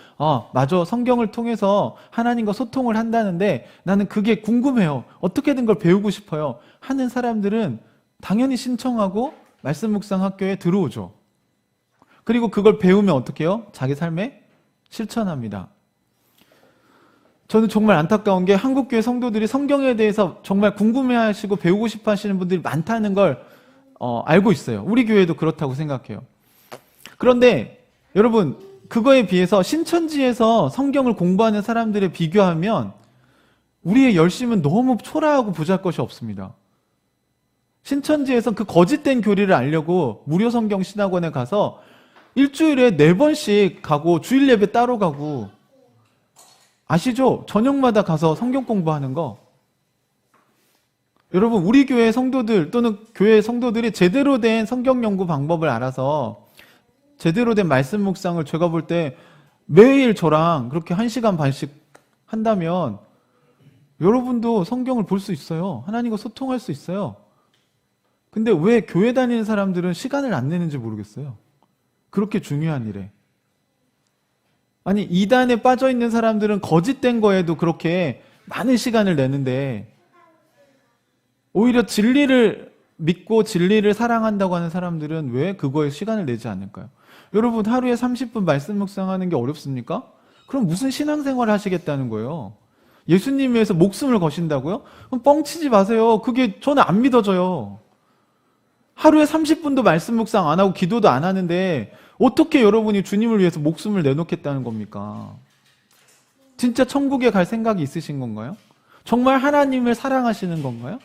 맞아 성경을 통해서 하나님과 소통을 한다는데 나는 그게 궁금해요. 어떻게든 걸 배우고 싶어요. 하는 사람들은 당연히 신청하고 말씀 묵상 학교에 들어오죠. 그리고 그걸 배우면 어떻게 해요? 자기 삶에 실천합니다. 저는 정말 안타까운 게 한국교회 성도들이 성경에 대해서 정말 궁금해하시고 배우고 싶어 하시는 분들이 많다는 걸 알고 있어요. 우리 교회도 그렇다고 생각해요. 그런데 여러분 그거에 비해서 신천지에서 성경을 공부하는 사람들에 비교하면 우리의 열심은 너무 초라하고 보잘것이 없습니다. 신천지에서 그 거짓된 교리를 알려고 무료 성경 신학원에 가서 일주일에 4번씩 가고 주일 예배 따로 가고 아시죠? 저녁마다 가서 성경 공부하는 거. 여러분 우리 교회 성도들 또는 교회 성도들이 제대로 된 성경 연구 방법을 알아서 제대로 된 말씀 묵상을 제가 볼 때 매일 저랑 그렇게 1시간 반씩 한다면 여러분도 성경을 볼 수 있어요. 하나님과 소통할 수 있어요. 근데 왜 교회 다니는 사람들은 시간을 안 내는지 모르겠어요. 그렇게 중요한 일에. 아니 이단에 빠져 있는 사람들은 거짓된 거에도 그렇게 많은 시간을 내는데 오히려 진리를 믿고 진리를 사랑한다고 하는 사람들은 왜 그거에 시간을 내지 않을까요? 여러분 하루에 30분 말씀 묵상하는 게 어렵습니까? 그럼 무슨 신앙생활을 하시겠다는 거예요? 예수님 위해서 목숨을 거신다고요? 그럼 뻥치지 마세요. 그게 저는 안 믿어져요. 하루에 30분도 말씀 묵상 안 하고 기도도 안 하는데 어떻게 여러분이 주님을 위해서 목숨을 내놓겠다는 겁니까? 진짜 천국에 갈 생각이 있으신 건가요? 정말 하나님을 사랑하시는 건가요?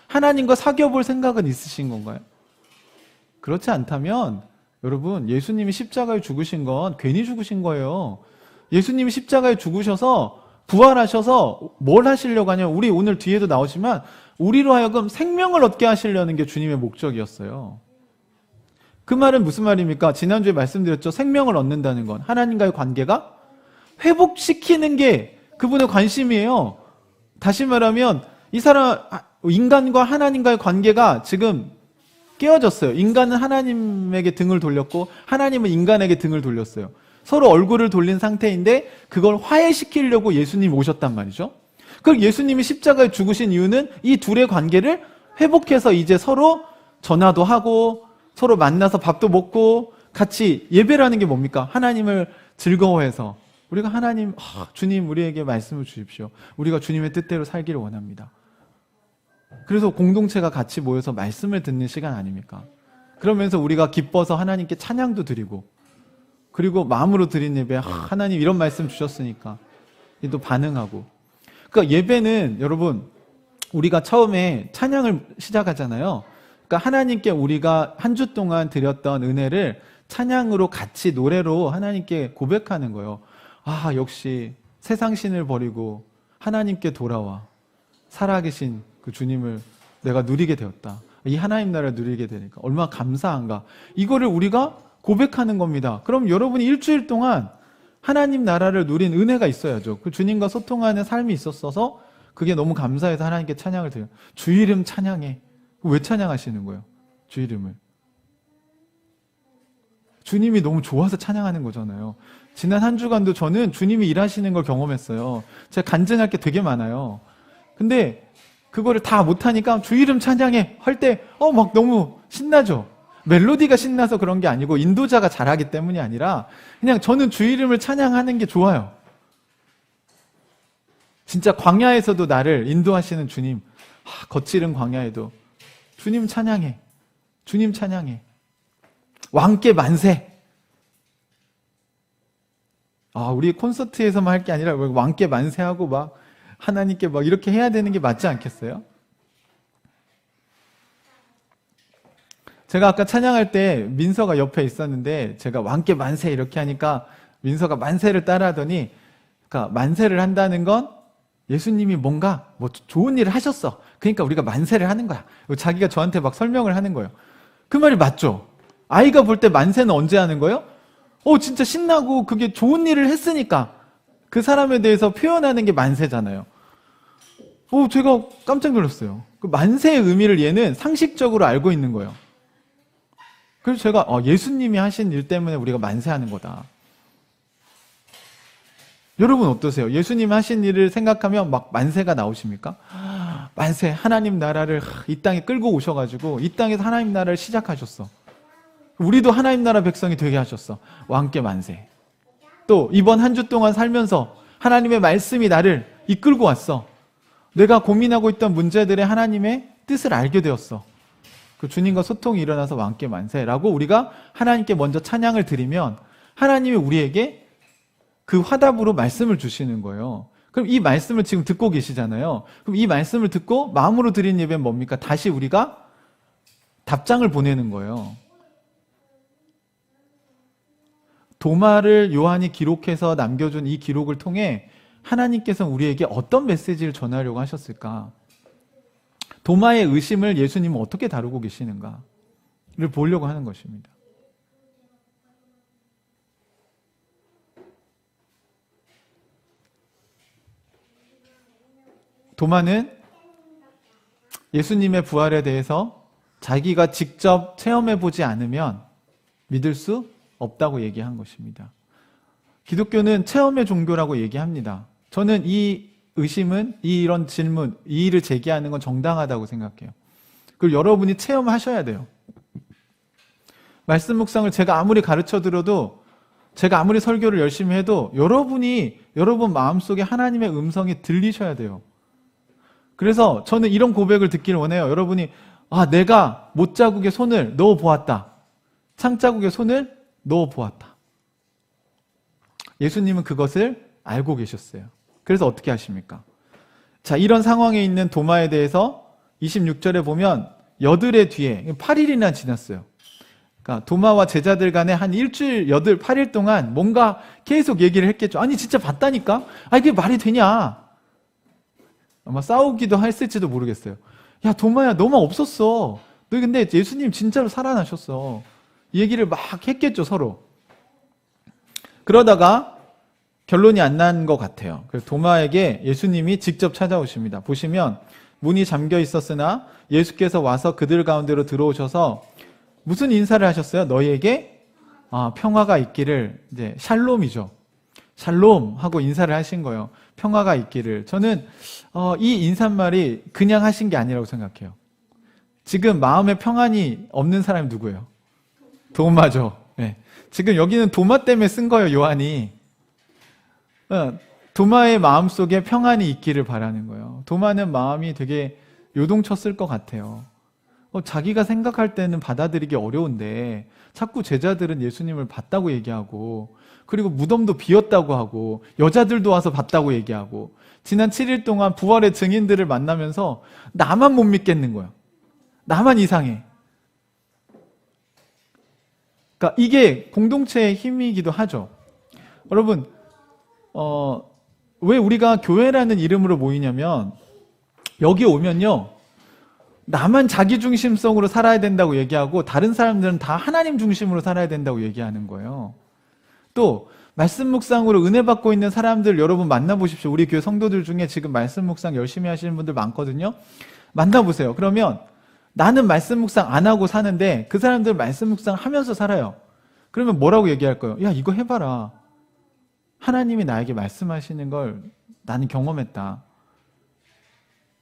하나님과 사귀어 볼 생각은 있으신 건가요? 그렇지 않다면 여러분, 예수님이 십자가에 죽으신 건 괜히 죽으신 거예요. 예수님이 십자가에 죽으셔서 부활하셔서 뭘 하시려고 하냐면, 우리 오늘 뒤에도 나오지만 우리로 하여금 생명을 얻게 하시려는 게 주님의 목적이었어요. 그 말은 무슨 말입니까? 지난주에 말씀드렸죠. 생명을 얻는다는 건 하나님과의 관계가 회복시키는 게 그분의 관심이에요. 다시 말하면 이 사람, 인간과 하나님과의 관계가 지금 깨어졌어요. 인간은 하나님에게 등을 돌렸고 하나님은 인간에게 등을 돌렸어요. 서로 얼굴을 돌린 상태인데 그걸 화해시키려고 예수님이 오셨단 말이죠. 그럼 예수님이 십자가에 죽으신 이유는 이 둘의 관계를 회복해서 이제 서로 전화도 하고 서로 만나서 밥도 먹고 같이 예배를 하는 게 뭡니까? 하나님을 즐거워해서 우리가 하나님, 주님 우리에게 말씀을 주십시오. 우리가 주님의 뜻대로 살기를 원합니다. 그래서 공동체가 같이 모여서 말씀을 듣는 시간 아닙니까? 그러면서 우리가 기뻐서 하나님께 찬양도 드리고, 그리고 마음으로 드린 예배, 하나님 이런 말씀 주셨으니까 또 반응하고. 그러니까 예배는 여러분, 우리가 처음에 찬양을 시작하잖아요. 그러니까 하나님께 우리가 한 주 동안 드렸던 은혜를 찬양으로 같이 노래로 하나님께 고백하는 거예요. 역시 세상 신을 버리고 하나님께 돌아와 살아계신 그 주님을 내가 누리게 되었다. 이 하나님 나라를 누리게 되니까 얼마나 감사한가. 이거를 우리가 고백하는 겁니다. 그럼 여러분이 일주일 동안 하나님 나라를 누린 은혜가 있어야죠. 그 주님과 소통하는 삶이 있었어서 그게 너무 감사해서 하나님께 찬양을 드려요. 주 이름 찬양해. 왜 찬양하시는 거예요? 주 이름을. 주님이 너무 좋아서 찬양하는 거잖아요. 지난 한 주간도 저는 주님이 일하시는 걸 경험했어요. 제가 간증할 게 되게 많아요. 근데 그거를 다 못하니까 주 이름 찬양해 할 때 막 너무 신나죠. 멜로디가 신나서 그런 게 아니고 인도자가 잘하기 때문이 아니라 그냥 저는 주 이름을 찬양하는 게 좋아요. 진짜 광야에서도 나를 인도하시는 주님, 거칠은 광야에도 주님 찬양해. 주님 찬양해. 왕께 만세. 우리 콘서트에서만 할 게 아니라 왕께 만세하고 막 하나님께 막 이렇게 해야 되는 게 맞지 않겠어요? 제가 아까 찬양할 때 민서가 옆에 있었는데 제가 왕께 만세 이렇게 하니까 민서가 만세를 따라하더니, 그러니까 만세를 한다는 건 예수님이 뭔가 좋은 일을 하셨어. 그러니까 우리가 만세를 하는 거야. 자기가 저한테 막 설명을 하는 거예요. 그 말이 맞죠? 아이가 볼 때 만세는 언제 하는 거예요? 진짜 신나고 그게 좋은 일을 했으니까 그 사람에 대해서 표현하는 게 만세잖아요. 제가 깜짝 놀랐어요. 그 만세의 의미를 얘는 상식적으로 알고 있는 거예요. 그래서 제가 예수님이 하신 일 때문에 우리가 만세하는 거다. 여러분 어떠세요? 예수님이 하신 일을 생각하면 막 만세가 나오십니까? 만세, 하나님 나라를 이 땅에 끌고 오셔가지고 이 땅에서 하나님 나라를 시작하셨어. 우리도 하나님 나라 백성이 되게 하셨어. 왕께 만세. 또 이번 한 주 동안 살면서 하나님의 말씀이 나를 이끌고 왔어. 내가 고민하고 있던 문제들의 하나님의 뜻을 알게 되었어. 그 주님과 소통이 일어나서 왕께 만세라고 우리가 하나님께 먼저 찬양을 드리면 하나님이 우리에게 그 화답으로 말씀을 주시는 거예요. 그럼 이 말씀을 지금 듣고 계시잖아요. 그럼 이 말씀을 듣고 마음으로 드린 예배는 뭡니까? 다시 우리가 답장을 보내는 거예요. 도마를 요한이 기록해서 남겨준 이 기록을 통해 하나님께서 우리에게 어떤 메시지를 전하려고 하셨을까? 도마의 의심을 예수님은 어떻게 다루고 계시는가를 보려고 하는 것입니다. 도마는 예수님의 부활에 대해서 자기가 직접 체험해보지 않으면 믿을 수 없다고 얘기한 것입니다. 기독교는 체험의 종교라고 얘기합니다. 저는 이 의심은, 이런 질문, 이 일을 제기하는 건 정당하다고 생각해요. 그리고 여러분이 체험하셔야 돼요. 말씀 묵상을 제가 아무리 가르쳐 드려도, 제가 아무리 설교를 열심히 해도 여러분 마음속에 하나님의 음성이 들리셔야 돼요. 그래서 저는 이런 고백을 듣기를 원해요. 여러분이 내가 못자국에 손을 넣어 보았다. 창자국에 손을 넣어 보았다. 예수님은 그것을 알고 계셨어요. 그래서 어떻게 하십니까? 자, 이런 상황에 있는 도마에 대해서 26절에 보면 여들의 뒤에 8일이나 지났어요. 그러니까 도마와 제자들 간에 한 일주일, 8일 동안 뭔가 계속 얘기를 했겠죠. 아니 진짜 봤다니까? 아 이게 말이 되냐? 아마 싸우기도 했을지도 모르겠어요. 야 도마야 너만 없었어. 너 근데 예수님 진짜로 살아나셨어. 이 얘기를 막 했겠죠 서로. 그러다가 결론이 안 난 것 같아요. 그래서 도마에게 예수님이 직접 찾아오십니다. 보시면 문이 잠겨 있었으나 예수께서 와서 그들 가운데로 들어오셔서 무슨 인사를 하셨어요? 너희에게 평화가 있기를. 이제 샬롬이죠. 샬롬 하고 인사를 하신 거예요. 평화가 있기를. 저는 이 인사말이 그냥 하신 게 아니라고 생각해요. 지금 마음에 평안이 없는 사람이 누구예요? 도마죠. 네. 지금 여기는 도마 때문에 쓴 거예요, 요한이. 도마의 마음속에 평안이 있기를 바라는 거예요. 도마는 마음이 되게 요동쳤을 것 같아요. 자기가 생각할 때는 받아들이기 어려운데 자꾸 제자들은 예수님을 봤다고 얘기하고, 그리고 무덤도 비었다고 하고, 여자들도 와서 봤다고 얘기하고, 지난 7일 동안 부활의 증인들을 만나면서 나만 못 믿겠는 거야. 나만 이상해. 그러니까 이게 공동체의 힘이기도 하죠. 여러분, 왜 우리가 교회라는 이름으로 모이냐면, 여기 오면요, 나만 자기 중심성으로 살아야 된다고 얘기하고 다른 사람들은 다 하나님 중심으로 살아야 된다고 얘기하는 거예요. 또 말씀 묵상으로 은혜 받고 있는 사람들 여러분 만나보십시오. 우리 교회 성도들 중에 지금 말씀 묵상 열심히 하시는 분들 많거든요. 만나보세요. 그러면 나는 말씀 묵상 안 하고 사는데 그 사람들 말씀 묵상 하면서 살아요. 그러면 뭐라고 얘기할 거예요? 야 이거 해봐라. 하나님이 나에게 말씀하시는 걸 나는 경험했다.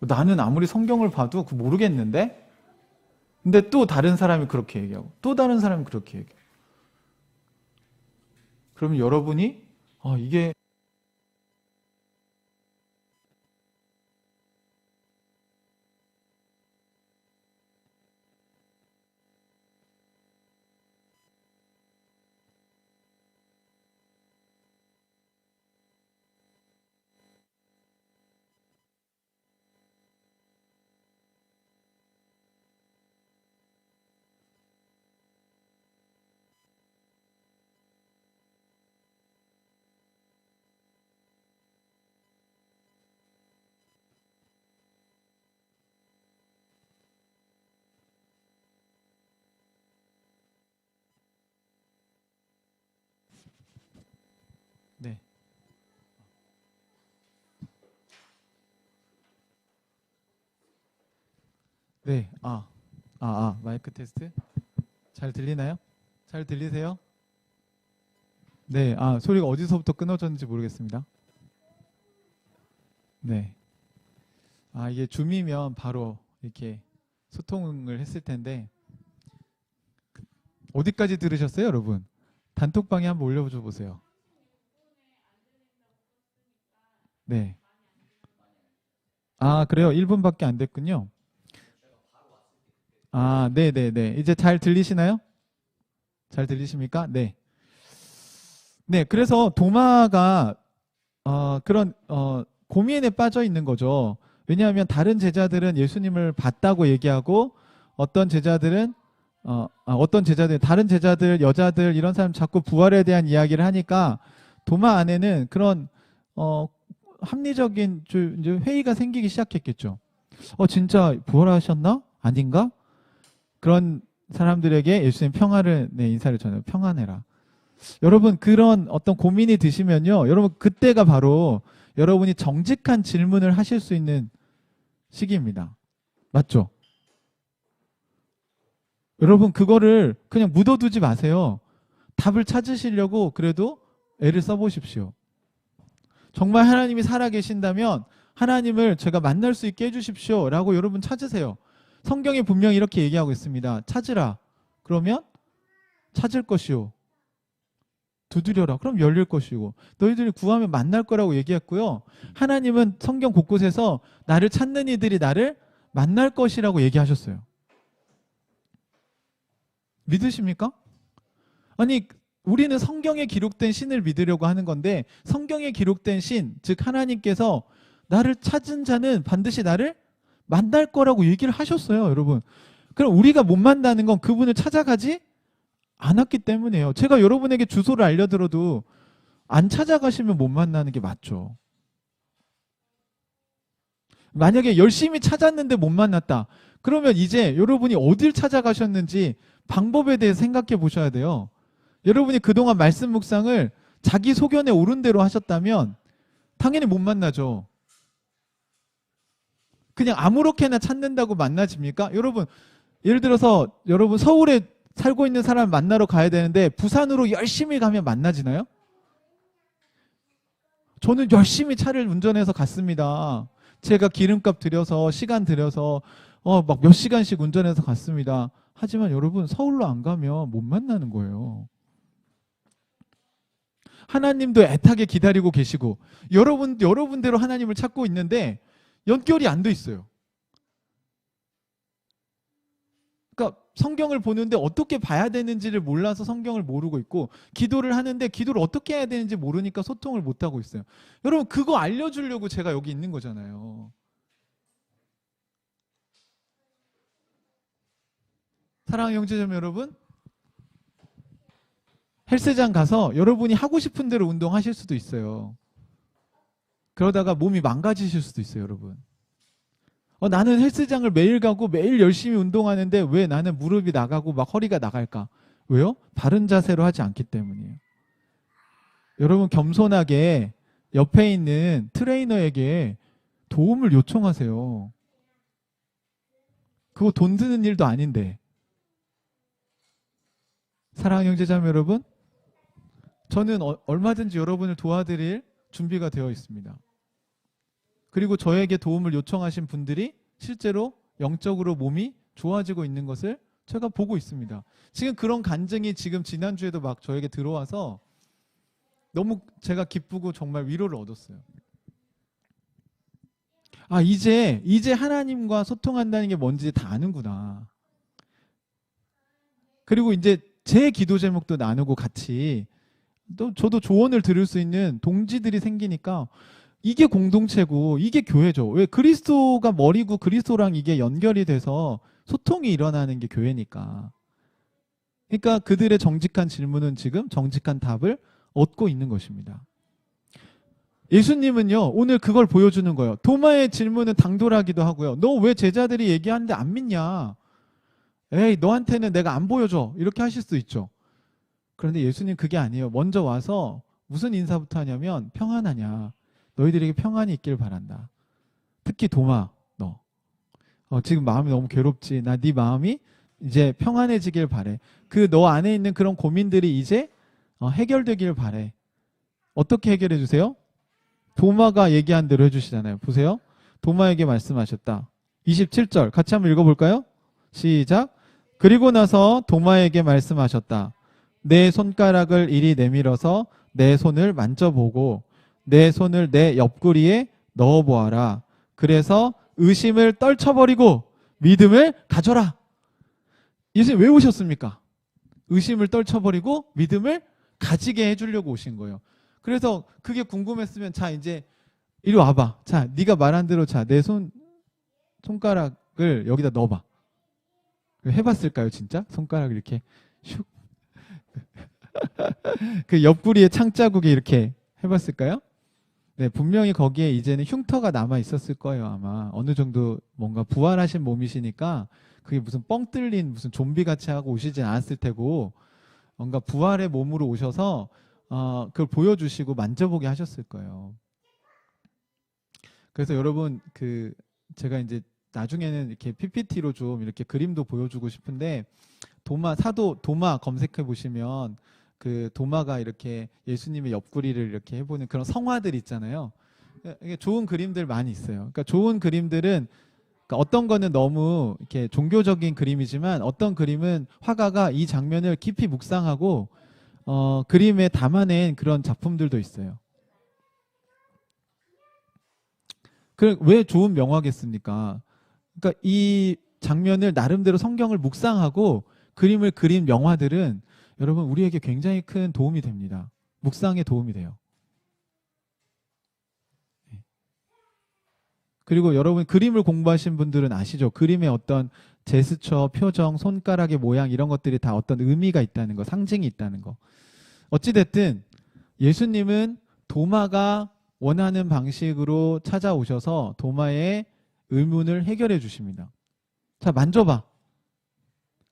나는 아무리 성경을 봐도 그거 모르겠는데? 근데 또 다른 사람이 그렇게 얘기하고 또 다른 사람이 그렇게 얘기하고. 그러면 여러분이 이게 네. 네. 마이크 테스트. 잘 들리나요? 잘 들리세요? 네. 소리가 어디서부터 끊어졌는지 모르겠습니다. 네. 이게 줌이면 바로 이렇게 소통을 했을 텐데 어디까지 들으셨어요, 여러분? 단톡방에 한번 올려줘 보세요. 네. 그래요? 1분밖에 안 됐군요. 네네네. 이제 잘 들리시나요? 잘 들리십니까? 네. 네, 그래서 도마가 그런 고민에 빠져 있는 거죠. 왜냐하면 다른 제자들은 예수님을 봤다고 얘기하고 어떤 제자들은 다른 제자들, 여자들 이런 사람 자꾸 부활에 대한 이야기를 하니까 도마 안에는 그런 합리적인 이제 회의가 생기기 시작했겠죠. 진짜 부활하셨나? 아닌가? 그런 사람들에게 예수님 평화를 인사를 전해요. 평안해라. 여러분 그런 어떤 고민이 드시면요, 여러분 그때가 바로 여러분이 정직한 질문을 하실 수 있는 시기입니다. 맞죠? 여러분 그거를 그냥 묻어두지 마세요. 답을 찾으시려고 그래도 애를 써보십시오. 정말 하나님이 살아계신다면 하나님을 제가 만날 수 있게 해주십시오 라고 여러분 찾으세요. 성경에 분명히 이렇게 얘기하고 있습니다. 찾으라. 그러면 찾을 것이요. 두드려라. 그럼 열릴 것이고. 너희들이 구하면 만날 거라고 얘기했고요. 하나님은 성경 곳곳에서 나를 찾는 이들이 나를 만날 것이라고 얘기하셨어요. 믿으십니까? 아니 우리는 성경에 기록된 신을 믿으려고 하는 건데 성경에 기록된 신, 즉 하나님께서 나를 찾은 자는 반드시 나를 만날 거라고 얘기를 하셨어요, 여러분. 그럼 우리가 못 만나는 건 그분을 찾아가지 않았기 때문이에요. 제가 여러분에게 주소를 알려드려도 안 찾아가시면 못 만나는 게 맞죠. 만약에 열심히 찾았는데 못 만났다. 그러면 이제 여러분이 어딜 찾아가셨는지 방법에 대해 생각해 보셔야 돼요. 여러분이 그동안 말씀 묵상을 자기 소견에 옳은 대로 하셨다면 당연히 못 만나죠. 그냥 아무렇게나 찾는다고 만나집니까? 여러분, 예를 들어서 여러분 서울에 살고 있는 사람 만나러 가야 되는데 부산으로 열심히 가면 만나지나요? 저는 열심히 차를 운전해서 갔습니다. 제가 기름값 들여서 시간 들여서 막 몇 시간씩 운전해서 갔습니다. 하지만 여러분 서울로 안 가면 못 만나는 거예요. 하나님도 애타게 기다리고 계시고 여러분대로 하나님을 찾고 있는데 연결이 안 돼 있어요. 그러니까 성경을 보는데 어떻게 봐야 되는지를 몰라서 성경을 모르고 있고 기도를 하는데 기도를 어떻게 해야 되는지 모르니까 소통을 못 하고 있어요. 여러분 그거 알려주려고 제가 여기 있는 거잖아요. 사랑하는 형제자매 여러분, 헬스장 가서 여러분이 하고 싶은 대로 운동하실 수도 있어요. 그러다가 몸이 망가지실 수도 있어요, 여러분. 나는 헬스장을 매일 가고 매일 열심히 운동하는데 왜 나는 무릎이 나가고 막 허리가 나갈까? 왜요? 바른 자세로 하지 않기 때문이에요. 여러분 겸손하게 옆에 있는 트레이너에게 도움을 요청하세요. 그거 돈 드는 일도 아닌데. 사랑하는 형제자매 여러분, 저는 얼마든지 여러분을 도와드릴 준비가 되어 있습니다. 그리고 저에게 도움을 요청하신 분들이 실제로 영적으로 몸이 좋아지고 있는 것을 제가 보고 있습니다. 지금 그런 간증이 지금 지난주에도 막 저에게 들어와서 너무 제가 기쁘고 정말 위로를 얻었어요. 이제 하나님과 소통한다는 게 뭔지 다 아는구나. 그리고 이제 제 기도 제목도 나누고 같이 또 저도 조언을 들을 수 있는 동지들이 생기니까 이게 공동체고 이게 교회죠. 왜? 그리스도가 머리고 그리스도랑 이게 연결이 돼서 소통이 일어나는 게 교회니까. 그러니까 그들의 정직한 질문은 지금 정직한 답을 얻고 있는 것입니다. 예수님은요 오늘 그걸 보여주는 거예요. 도마의 질문은 당돌하기도 하고요. 너 왜 제자들이 얘기하는데 안 믿냐? 에이 너한테는 내가 안 보여줘. 이렇게 하실 수 있죠. 그런데 예수님 그게 아니에요. 먼저 와서 무슨 인사부터 하냐면 평안하냐. 너희들에게 평안이 있길 바란다. 특히 도마 너 지금 마음이 너무 괴롭지. 나 네 마음이 이제 평안해지길 바래. 그 너 안에 있는 그런 고민들이 이제 해결되길 바래. 어떻게 해결해 주세요? 도마가 얘기한 대로 해주시잖아요. 보세요. 도마에게 말씀하셨다. 27절 같이 한번 읽어볼까요? 시작. 그리고 나서 도마에게 말씀하셨다. 내 손가락을 이리 내밀어서 내 손을 만져보고 내 손을 내 옆구리에 넣어보아라. 그래서 의심을 떨쳐버리고 믿음을 가져라. 예수님 왜 오셨습니까? 의심을 떨쳐버리고 믿음을 가지게 해주려고 오신 거예요. 그래서 그게 궁금했으면 자 이제 이리 와봐. 자 네가 말한 대로 자 내 손가락을 여기다 넣어봐. 해봤을까요 진짜? 손가락을 이렇게 슉 그 옆구리에 창자국에 이렇게 해봤을까요? 네, 분명히 거기에 이제는 흉터가 남아 있었을 거예요. 아마 어느 정도 뭔가 부활하신 몸이시니까 그게 무슨 뻥 뚫린 무슨 좀비 같이 하고 오시진 않았을 테고 뭔가 부활의 몸으로 오셔서 그걸 보여주시고 만져보게 하셨을 거예요. 그래서 여러분 제가 이제 나중에는 이렇게 PPT로 좀 이렇게 그림도 보여주고 싶은데 사도 도마 검색해 보시면 그 도마가 이렇게 예수님의 옆구리를 이렇게 해보는 그런 성화들 있잖아요. 이게 좋은 그림들 많이 있어요. 그러니까 좋은 그림들은 그러니까 어떤 거는 너무 이렇게 종교적인 그림이지만 어떤 그림은 화가가 이 장면을 깊이 묵상하고 그림에 담아낸 그런 작품들도 있어요. 왜 좋은 명화겠습니까? 그러니까 이 장면을 나름대로 성경을 묵상하고 그림을 그린 명화들은 여러분 우리에게 굉장히 큰 도움이 됩니다. 묵상에 도움이 돼요. 그리고 여러분 그림을 공부하신 분들은 아시죠? 그림의 어떤 제스처, 표정, 손가락의 모양 이런 것들이 다 어떤 의미가 있다는 거, 상징이 있다는 거. 어찌됐든 예수님은 도마가 원하는 방식으로 찾아오셔서 도마의 의문을 해결해 주십니다. 자, 만져봐.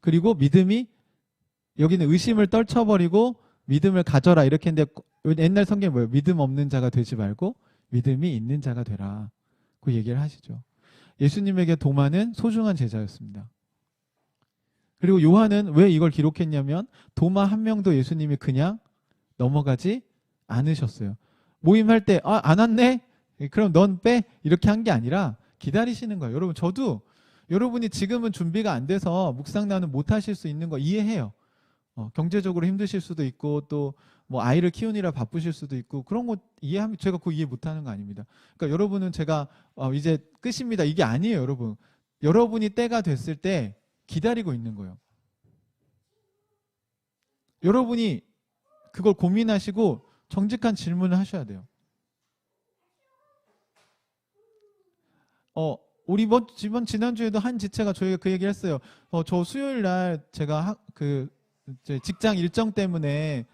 그리고 믿음이, 여기는 의심을 떨쳐버리고 믿음을 가져라 이렇게 했는데 옛날 성경에 뭐예요? 믿음 없는 자가 되지 말고 믿음이 있는 자가 되라. 그 얘기를 하시죠. 예수님에게 도마는 소중한 제자였습니다. 그리고 요한은 왜 이걸 기록했냐면 도마 한 명도 예수님이 그냥 넘어가지 않으셨어요. 모임할 때 안 왔네? 그럼 넌 빼? 이렇게 한 게 아니라 기다리시는 거예요. 여러분 저도 여러분이 지금은 준비가 안 돼서 묵상 나눔 못 하실 수 있는 거 이해해요. 경제적으로 힘드실 수도 있고 또 뭐 아이를 키우느라 바쁘실 수도 있고 그런 거 이해하면 제가 그거 이해 못하는 거 아닙니다. 그러니까 여러분은 제가 이제 끝입니다. 이게 아니에요, 여러분. 여러분이 때가 됐을 때 기다리고 있는 거예요. 여러분이 그걸 고민하시고 정직한 질문을 하셔야 돼요. 우리 지난주에도 한 지체가 저희가 그 얘기를 했어요. 저 수요일 날 제가 직장 일정 때문에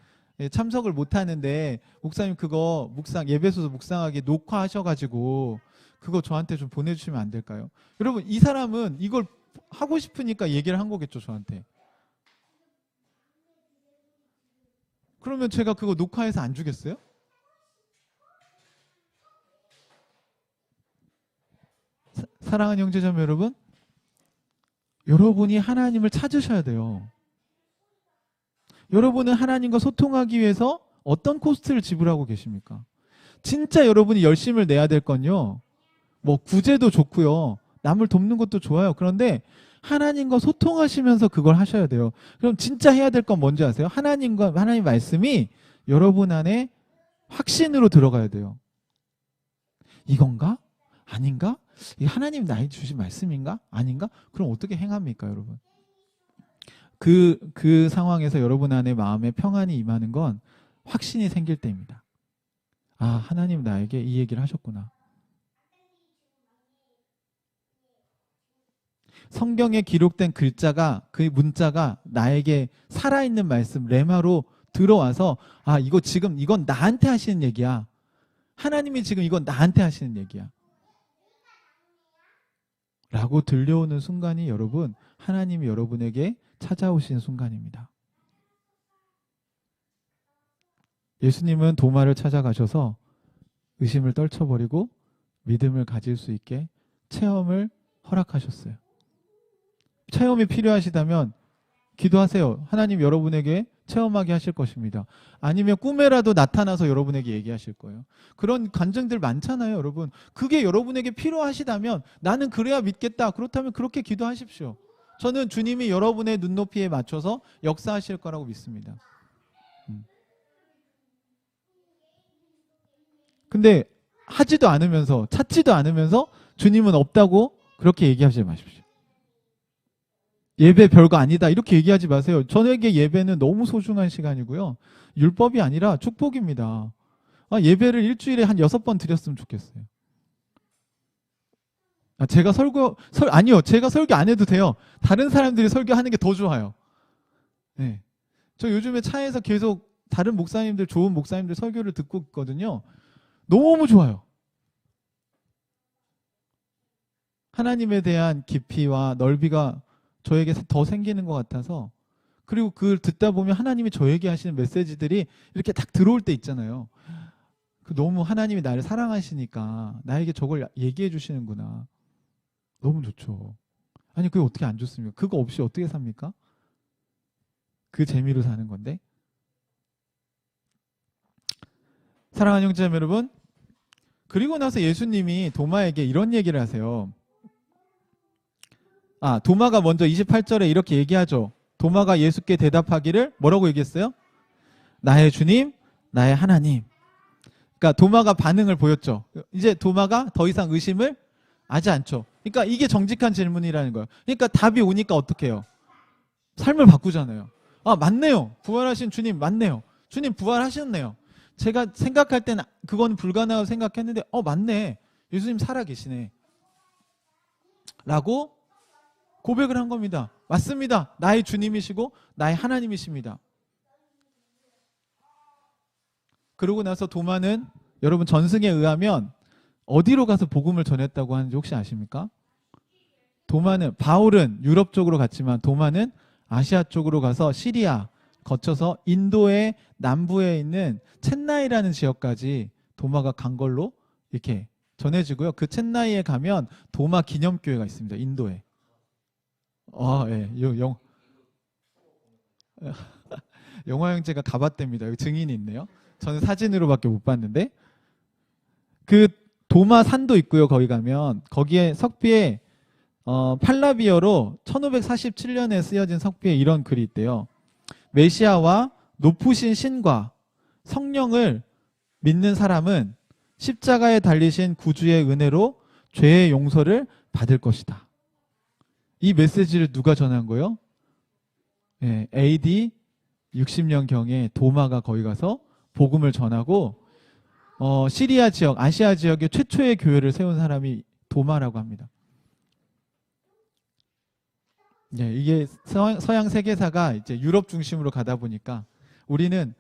참석을 못 하는데 목사님 그거 예배소서 묵상하기 녹화하셔가지고 그거 저한테 좀 보내주시면 안 될까요? 여러분 이 사람은 이걸 하고 싶으니까 얘기를 한 거겠죠, 저한테. 그러면 제가 그거 녹화해서 안 주겠어요? 사랑하는 형제자매 여러분, 여러분이 하나님을 찾으셔야 돼요. 여러분은 하나님과 소통하기 위해서 어떤 코스트를 지불하고 계십니까? 진짜 여러분이 열심을 내야 될 건요, 뭐 구제도 좋고요, 남을 돕는 것도 좋아요. 그런데 하나님과 소통하시면서 그걸 하셔야 돼요. 그럼 진짜 해야 될 건 뭔지 아세요? 하나님 말씀이 여러분 안에 확신으로 들어가야 돼요. 이건가? 아닌가? 이게 하나님 나에게 주신 말씀인가? 아닌가? 그럼 어떻게 행합니까, 여러분? 그 상황에서 여러분 안에 마음에 평안이 임하는 건 확신이 생길 때입니다. 아, 하나님 나에게 이 얘기를 하셨구나. 성경에 기록된 글자가, 그 문자가 나에게 살아있는 말씀, 레마로 들어와서 아, 이건 나한테 하시는 얘기야. 하나님이 지금 이건 나한테 하시는 얘기야. 라고 들려오는 순간이 여러분, 하나님이 여러분에게 찾아오신 순간입니다. 예수님은 도마를 찾아가셔서 의심을 떨쳐버리고 믿음을 가질 수 있게 체험을 허락하셨어요. 체험이 필요하시다면 기도하세요. 하나님 여러분에게 체험하게 하실 것입니다. 아니면 꿈에라도 나타나서 여러분에게 얘기하실 거예요. 그런 간증들 많잖아요, 여러분. 그게 여러분에게 필요하시다면 나는 그래야 믿겠다. 그렇다면 그렇게 기도하십시오. 저는 주님이 여러분의 눈높이에 맞춰서 역사하실 거라고 믿습니다. 근데 하지도 않으면서, 찾지도 않으면서 주님은 없다고 그렇게 얘기하지 마십시오. 예배 별거 아니다 이렇게 얘기하지 마세요. 저에게 예배는 너무 소중한 시간이고요, 율법이 아니라 축복입니다. 예배를 일주일에 한 6번 드렸으면 좋겠어요. 제가 아니요, 제가 설교 안 해도 돼요. 다른 사람들이 설교하는 게 더 좋아요. 네. 저 요즘에 차에서 계속 다른 목사님들, 좋은 목사님들 설교를 듣고 있거든요. 너무 좋아요. 하나님에 대한 깊이와 넓이가 저에게 더 생기는 것 같아서, 그리고 그걸 듣다 보면 하나님이 저에게 하시는 메시지들이 이렇게 딱 들어올 때 있잖아요. 너무 하나님이 나를 사랑하시니까 나에게 저걸 얘기해 주시는구나. 너무 좋죠. 아니 그게 어떻게 안 좋습니까? 그거 없이 어떻게 삽니까? 그 재미로 사는 건데. 사랑하는 형제자매 여러분, 그리고 나서 예수님이 도마에게 이런 얘기를 하세요. 도마가 먼저 28절에 이렇게 얘기하죠. 도마가 예수께 대답하기를 뭐라고 얘기했어요? 나의 주님, 나의 하나님. 그러니까 도마가 반응을 보였죠. 이제 도마가 더 이상 의심을 하지 않죠. 그러니까 이게 정직한 질문이라는 거예요. 그러니까 답이 오니까 어떻게 해요? 삶을 바꾸잖아요. 아, 맞네요. 부활하신 주님 맞네요. 주님 부활하셨네요. 제가 생각할 때는 그건 불가능하다고 생각했는데 맞네. 예수님 살아계시네. 라고 고백을 한 겁니다. 맞습니다. 나의 주님이시고 나의 하나님이십니다. 그러고 나서 도마는 여러분 전승에 의하면 어디로 가서 복음을 전했다고 하는지 혹시 아십니까? 바울은 유럽 쪽으로 갔지만 도마는 아시아 쪽으로 가서 시리아 거쳐서 인도의 남부에 있는 첸나이라는 지역까지 도마가 간 걸로 이렇게 전해지고요. 그 첸나이에 가면 도마 기념교회가 있습니다. 인도에. 예. 영화 형제가 가봤답니다. 여기 증인이 있네요. 저는 사진으로밖에 못 봤는데 그 도마 산도 있고요. 거기 가면 거기에 석비에 팔라비어로 1547년에 쓰여진 석비에 이런 글이 있대요. 메시아와 높으신 신과 성령을 믿는 사람은 십자가에 달리신 구주의 은혜로 죄의 용서를 받을 것이다. 이 메시지를 누가 전한 거예요? 예, AD 60년경에 도마가 거기 가서 복음을 전하고 시리아 지역, 아시아 지역의 최초의 교회를 세운 사람이 도마라고 합니다. 예, 이게 서양 세계사가 이제 유럽 중심으로 가다 보니까 우리는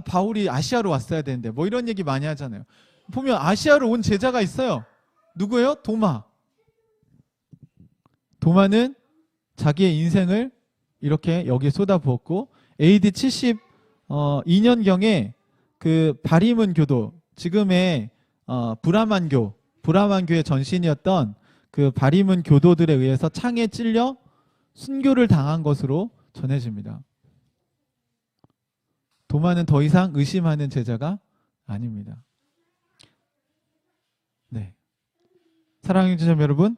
바울이 아시아로 왔어야 되는데 뭐 이런 얘기 많이 하잖아요. 보면 아시아로 온 제자가 있어요. 누구예요? 도마. 도마는 자기의 인생을 이렇게 여기에 쏟아부었고 AD 72년경에 그 바리문 교도, 지금의 브라만교의 전신이었던 그 바리문 교도들에 의해서 창에 찔려 순교를 당한 것으로 전해집니다. 도마는 더 이상 의심하는 제자가 아닙니다. 네, 사랑하는 지점 여러분,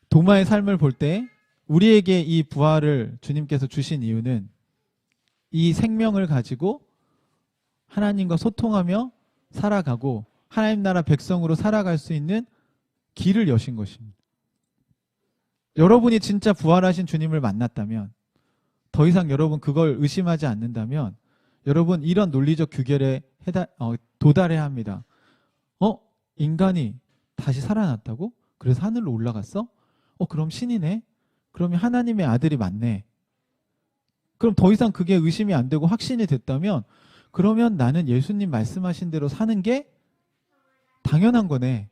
도마의 삶을 볼 때 우리에게 이 부활을 주님께서 주신 이유는 이 생명을 가지고 하나님과 소통하며 살아가고 하나님 나라 백성으로 살아갈 수 있는 길을 여신 것입니다. 여러분이 진짜 부활하신 주님을 만났다면, 더 이상 여러분 그걸 의심하지 않는다면 여러분 이런 논리적 규결에 도달해야 합니다. 인간이 다시 살아났다고? 그래서 하늘로 올라갔어? 그럼 신이네? 그러면 하나님의 아들이 맞네. 그럼 더 이상 그게 의심이 안 되고 확신이 됐다면 그러면 나는 예수님 말씀하신 대로 사는 게 당연한 거네.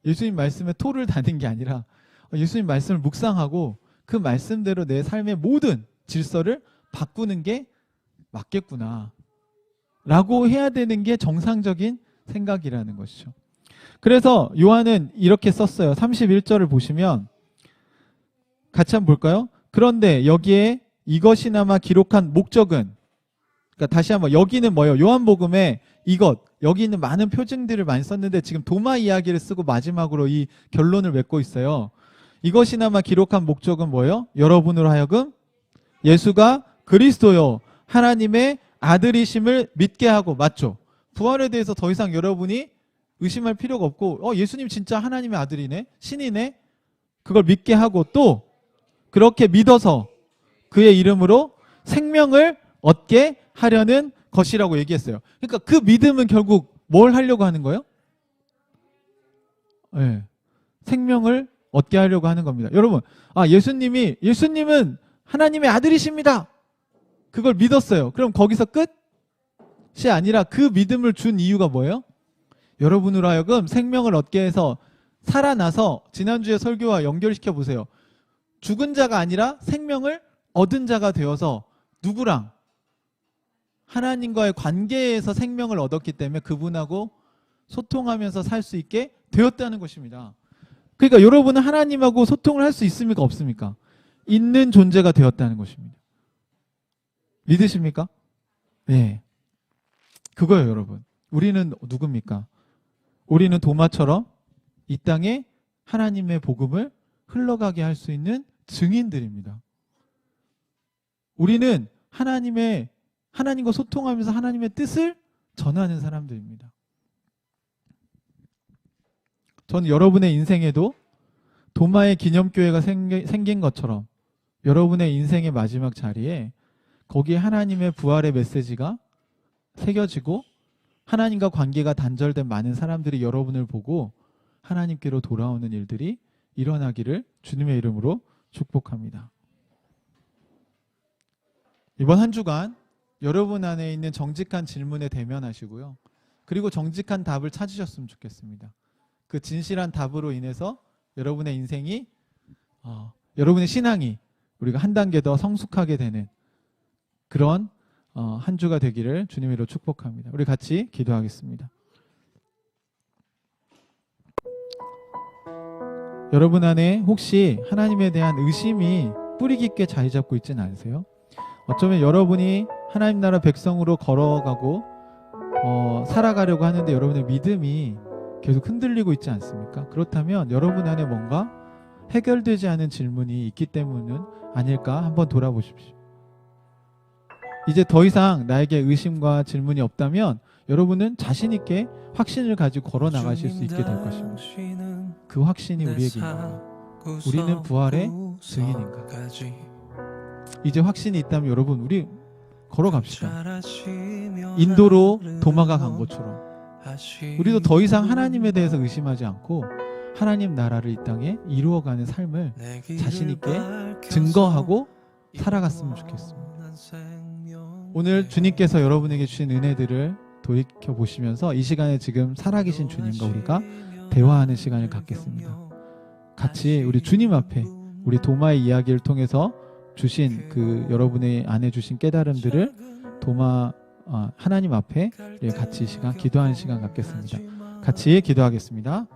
예수님 말씀에 토를 다는 게 아니라 예수님 말씀을 묵상하고 그 말씀대로 내 삶의 모든 질서를 바꾸는 게 맞겠구나 라고 해야 되는 게 정상적인 생각이라는 것이죠. 그래서 요한은 이렇게 썼어요. 31절을 보시면 같이 한번 볼까요? 그런데 여기에 이것이나마 기록한 목적은, 그러니까 다시 한번 여기는 뭐예요? 요한복음에 여기 있는 많은 표징들을 많이 썼는데 지금 도마 이야기를 쓰고 마지막으로 이 결론을 맺고 있어요. 이것이나마 기록한 목적은 뭐예요? 여러분으로 하여금 예수가 그리스도요 하나님의 아들이심을 믿게 하고, 맞죠? 부활에 대해서 더 이상 여러분이 의심할 필요가 없고 예수님 진짜 하나님의 아들이네, 신이네, 그걸 믿게 하고 또 그렇게 믿어서 그의 이름으로 생명을 얻게 하려는 것이라고 얘기했어요. 그러니까 그 믿음은 결국 뭘 하려고 하는 거예요? 네, 생명을 얻게 하려고 하는 겁니다. 여러분, 예수님은 하나님의 아들이십니다. 그걸 믿었어요. 그럼 거기서 끝이 아니라 그 믿음을 준 이유가 뭐예요? 여러분으로 하여금 생명을 얻게 해서 살아나서, 지난주에 설교와 연결시켜 보세요. 죽은 자가 아니라 생명을 얻은 자가 되어서 누구랑? 하나님과의 관계에서 생명을 얻었기 때문에 그분하고 소통하면서 살 수 있게 되었다는 것입니다. 그러니까 여러분은 하나님하고 소통을 할 수 있습니까? 없습니까? 있는 존재가 되었다는 것입니다. 믿으십니까? 네. 그거예요, 여러분. 우리는 누굽니까? 우리는 도마처럼 이 땅에 하나님의 복음을 흘러가게 할 수 있는 증인들입니다. 우리는 하나님과 소통하면서 하나님의 뜻을 전하는 사람들입니다. 저는 여러분의 인생에도 도마의 기념교회가 생긴 것처럼 여러분의 인생의 마지막 자리에 거기에 하나님의 부활의 메시지가 새겨지고 하나님과 관계가 단절된 많은 사람들이 여러분을 보고 하나님께로 돌아오는 일들이 일어나기를 주님의 이름으로 축복합니다. 이번 한 주간 여러분 안에 있는 정직한 질문에 대면하시고요. 그리고 정직한 답을 찾으셨으면 좋겠습니다. 그 진실한 답으로 인해서 여러분의 인생이 여러분의 신앙이 우리가 한 단계 더 성숙하게 되는 그런 한 주가 되기를 주님으로 축복합니다. 우리 같이 기도하겠습니다. 여러분 안에 혹시 하나님에 대한 의심이 뿌리 깊게 자리 잡고 있지는 않으세요? 어쩌면 여러분이 하나님 나라 백성으로 걸어가고 살아가려고 하는데 여러분의 믿음이 계속 흔들리고 있지 않습니까? 그렇다면 여러분 안에 뭔가 해결되지 않은 질문이 있기 때문은 아닐까 한번 돌아보십시오. 이제 더 이상 나에게 의심과 질문이 없다면 여러분은 자신 있게 확신을 가지고 걸어 나가실 수 있게 될 것입니다. 그 확신이 우리에게 있는가? 우리는 부활의 증인인가? 이제 확신이 있다면 여러분 우리 걸어갑시다. 인도로 도마가 간 것처럼 우리도 더 이상 하나님에 대해서 의심하지 않고 하나님 나라를 이 땅에 이루어가는 삶을 자신 있게 증거하고 살아갔으면 좋겠습니다. 오늘 주님께서 여러분에게 주신 은혜들을 돌이켜보시면서 이 시간에 지금 살아계신 주님과 우리가 대화하는 시간을 갖겠습니다. 같이 우리 주님 앞에 우리 도마의 이야기를 통해서 주신 그 여러분의 안에 주신 깨달음들을 하나님 앞에 같이 이 시간 기도하는 시간 갖겠습니다. 같이 기도하겠습니다.